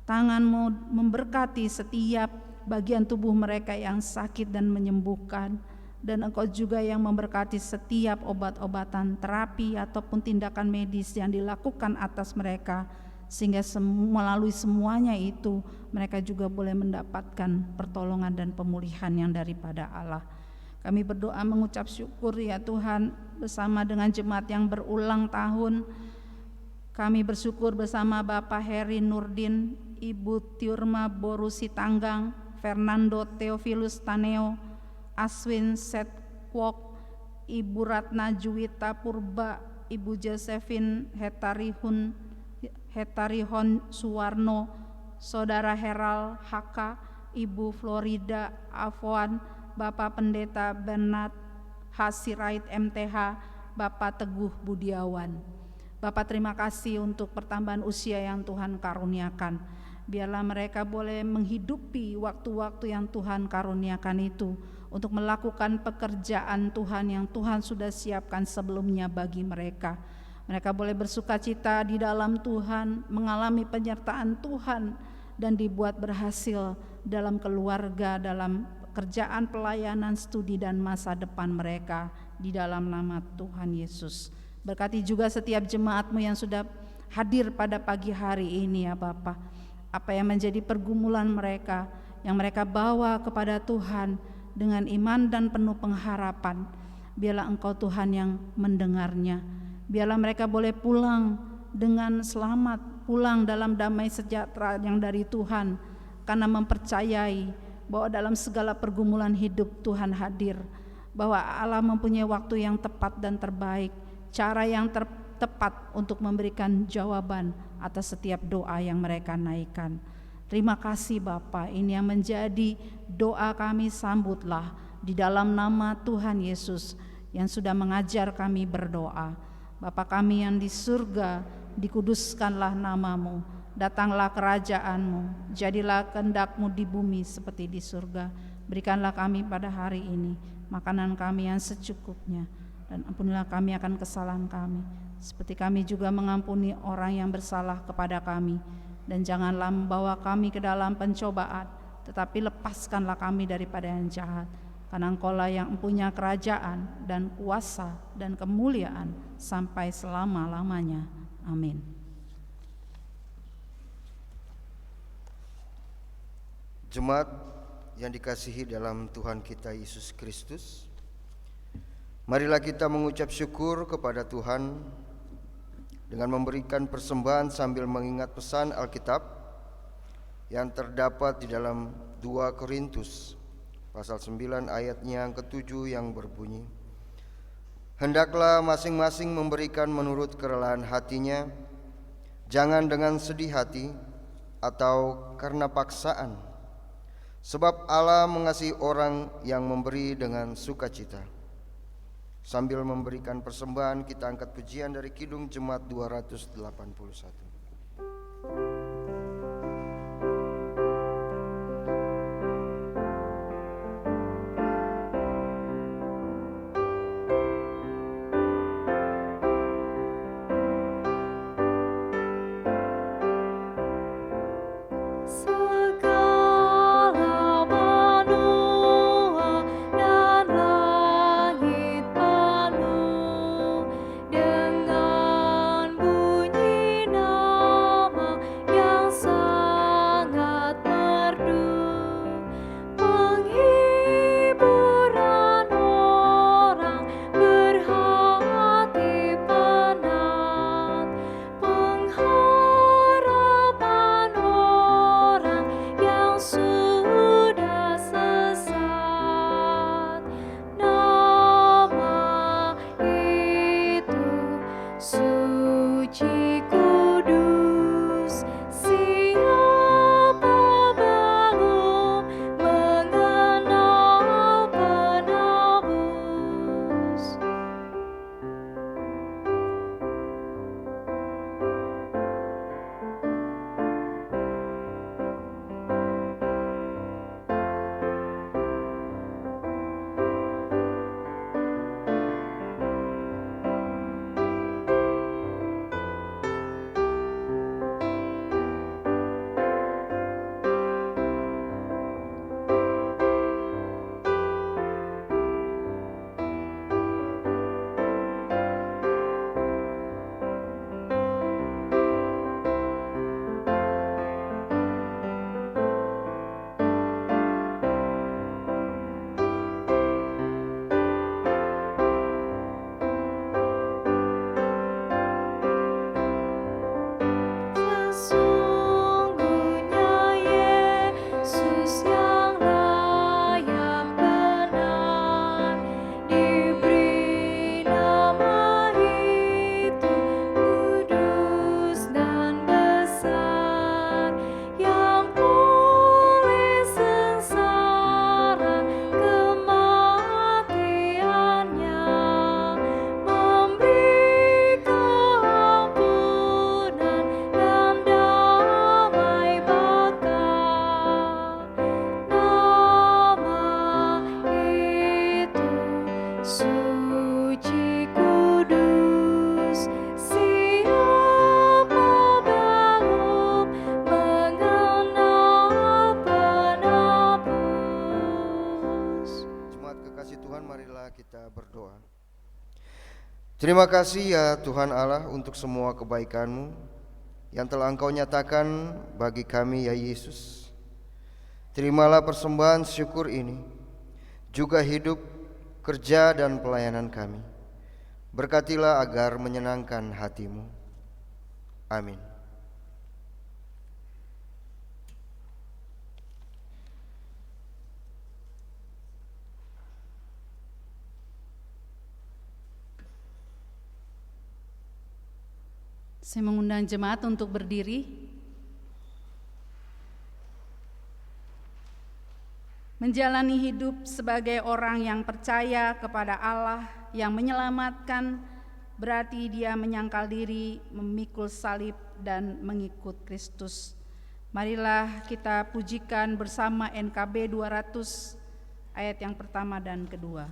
Tangan-Mu memberkati setiap bagian tubuh mereka yang sakit dan menyembuhkan, dan Engkau juga yang memberkati setiap obat-obatan, terapi ataupun tindakan medis yang dilakukan atas mereka, sehingga melalui semuanya itu mereka juga boleh mendapatkan pertolongan dan pemulihan yang daripada Allah. Kami berdoa mengucap syukur ya Tuhan bersama dengan jemaat yang berulang tahun. Kami bersyukur bersama Bapak Heri Nurdin, Ibu Tiurma Borusi Tanggang, Fernando Theophilus Taneo, Aswin Setkwok, Ibu Ratna Juwita Purba, Ibu Josephine Hetarihon Suwarno, Saudara Heral Haka, Ibu Florida Afwan, Bapak Pendeta Bernard Hasirait MTH, Bapak Teguh Budiawan. Bapak terima kasih untuk pertambahan usia yang Tuhan karuniakan. Biarlah mereka boleh menghidupi waktu-waktu yang Tuhan karuniakan itu untuk melakukan pekerjaan Tuhan yang Tuhan sudah siapkan sebelumnya bagi mereka. Mereka boleh bersukacita di dalam Tuhan, mengalami penyertaan Tuhan, dan dibuat berhasil dalam keluarga, dalam pekerjaan, pelayanan, studi, dan masa depan mereka di dalam nama Tuhan Yesus. Berkati juga setiap jemaat-Mu yang sudah hadir pada pagi hari ini ya Bapa. Apa yang menjadi pergumulan mereka, yang mereka bawa kepada Tuhan dengan iman dan penuh pengharapan, biarlah Engkau Tuhan yang mendengarnya. Biarlah mereka boleh pulang dengan selamat, pulang dalam damai sejahtera yang dari Tuhan, karena mempercayai bahwa dalam segala pergumulan hidup Tuhan hadir, bahwa Allah mempunyai waktu yang tepat dan terbaik, cara yang tepat untuk memberikan jawaban atas setiap doa yang mereka naikkan. Terima kasih Bapa, ini yang menjadi doa kami, sambutlah di dalam nama Tuhan Yesus yang sudah mengajar kami berdoa. Bapa kami yang di surga, dikuduskanlah nama-Mu, datanglah kerajaan-Mu, jadilah kehendak-Mu di bumi seperti di surga. Berikanlah kami pada hari ini makanan kami yang secukupnya, dan ampunilah kami akan kesalahan kami, seperti kami juga mengampuni orang yang bersalah kepada kami. Dan janganlah membawa kami ke dalam pencobaan, tetapi lepaskanlah kami daripada yang jahat. Karena Engkau-lah yang mempunyai kerajaan dan kuasa dan kemuliaan sampai selama-lamanya. Amin. Jemaat yang dikasihi dalam Tuhan kita Yesus Kristus, marilah kita mengucap syukur kepada Tuhan dengan memberikan persembahan sambil mengingat pesan Alkitab yang terdapat di dalam 2 Korintus pasal 9 ayatnya yang ke-7 yang berbunyi, hendaklah masing-masing memberikan menurut kerelaan hatinya, jangan dengan sedih hati atau karena paksaan, sebab Allah mengasihi orang yang memberi dengan sukacita. Sambil memberikan persembahan, kita angkat pujian dari Kidung Jemaat 281. Terima kasih ya Tuhan Allah untuk semua kebaikan-Mu yang telah Engkau nyatakan bagi kami ya Yesus. Terimalah persembahan syukur ini, juga hidup, kerja dan pelayanan kami. Berkatilah agar menyenangkan hati-Mu. Amin. Saya mengundang jemaat untuk berdiri. Menjalani hidup sebagai orang yang percaya kepada Allah yang menyelamatkan, berarti dia menyangkal diri, memikul salib dan mengikut Kristus. Marilah kita pujikan bersama NKB 200 ayat yang pertama dan kedua.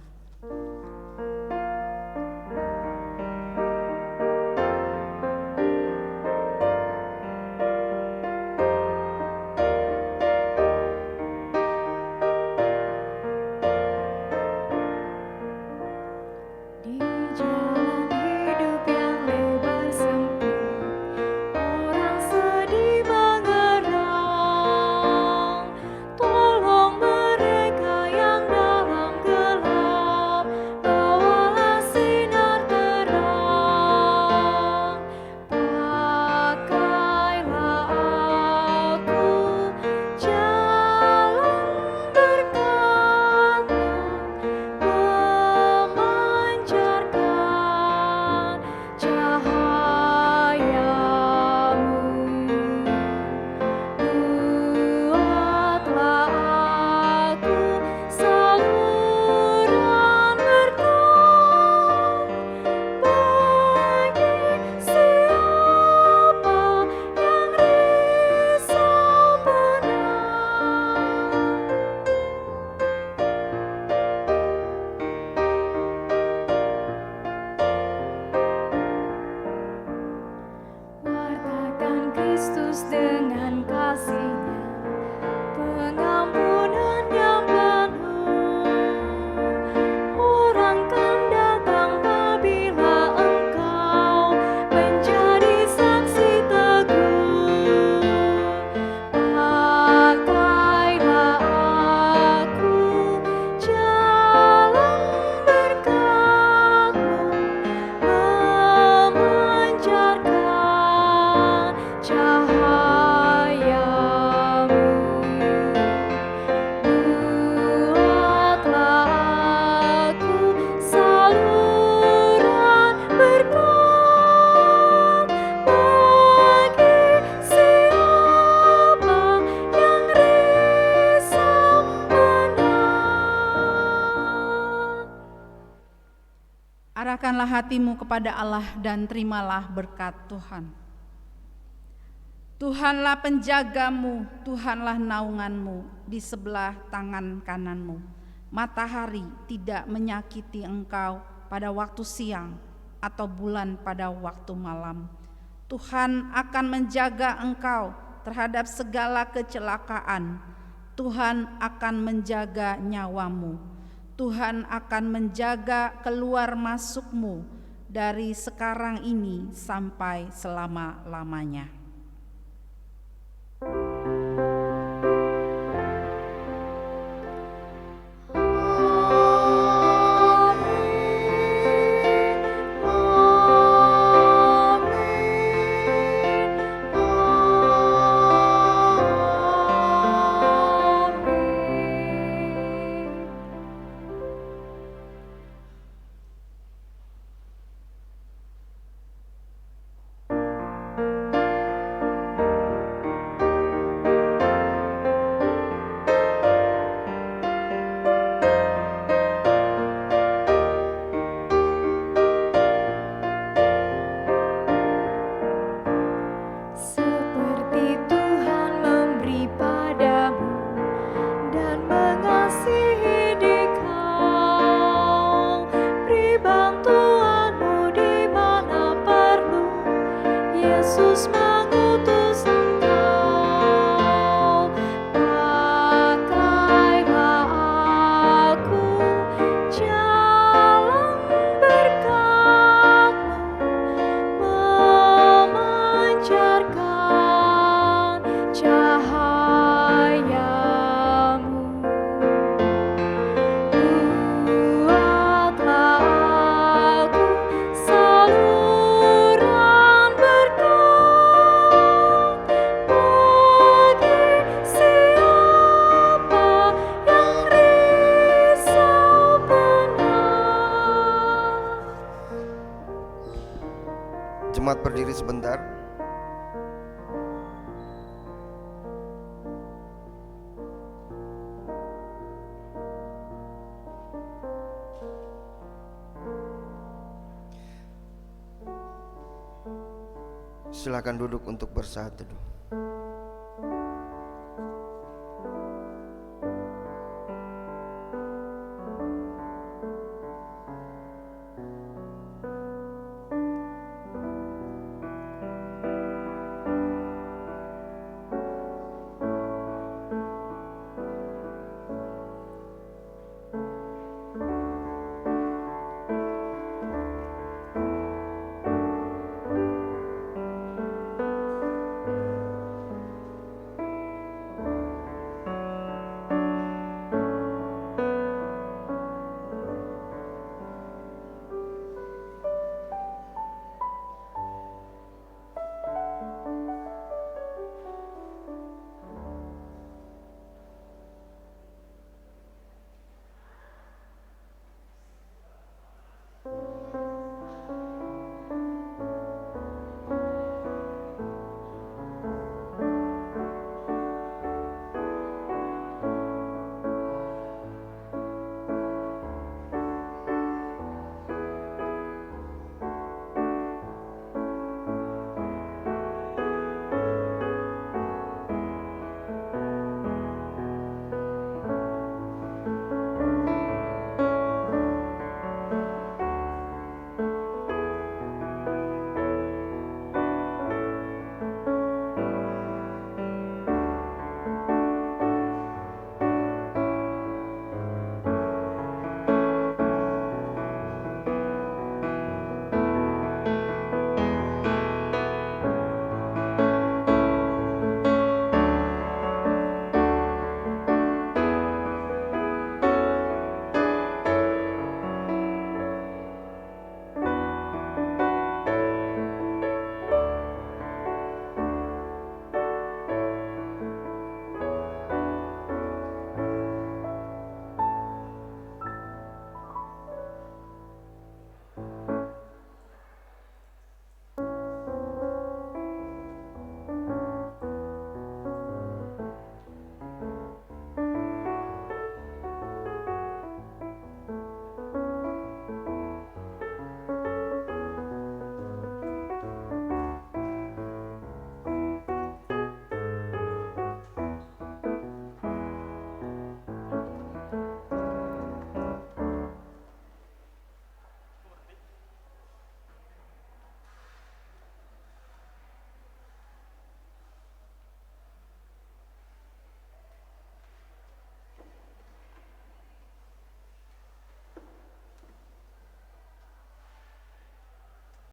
Arahkanlah hatimu kepada Allah dan terimalah berkat Tuhan. Tuhanlah penjagamu, Tuhanlah naunganmu di sebelah tangan kananmu. Matahari tidak menyakiti engkau pada waktu siang atau bulan pada waktu malam. Tuhan akan menjaga engkau terhadap segala kecelakaan. Tuhan akan menjaga nyawamu. Tuhan akan menjaga keluar masukmu dari sekarang ini sampai selama-lamanya. Jemaat berdiri sebentar. Silakan duduk untuk bersaat teduh.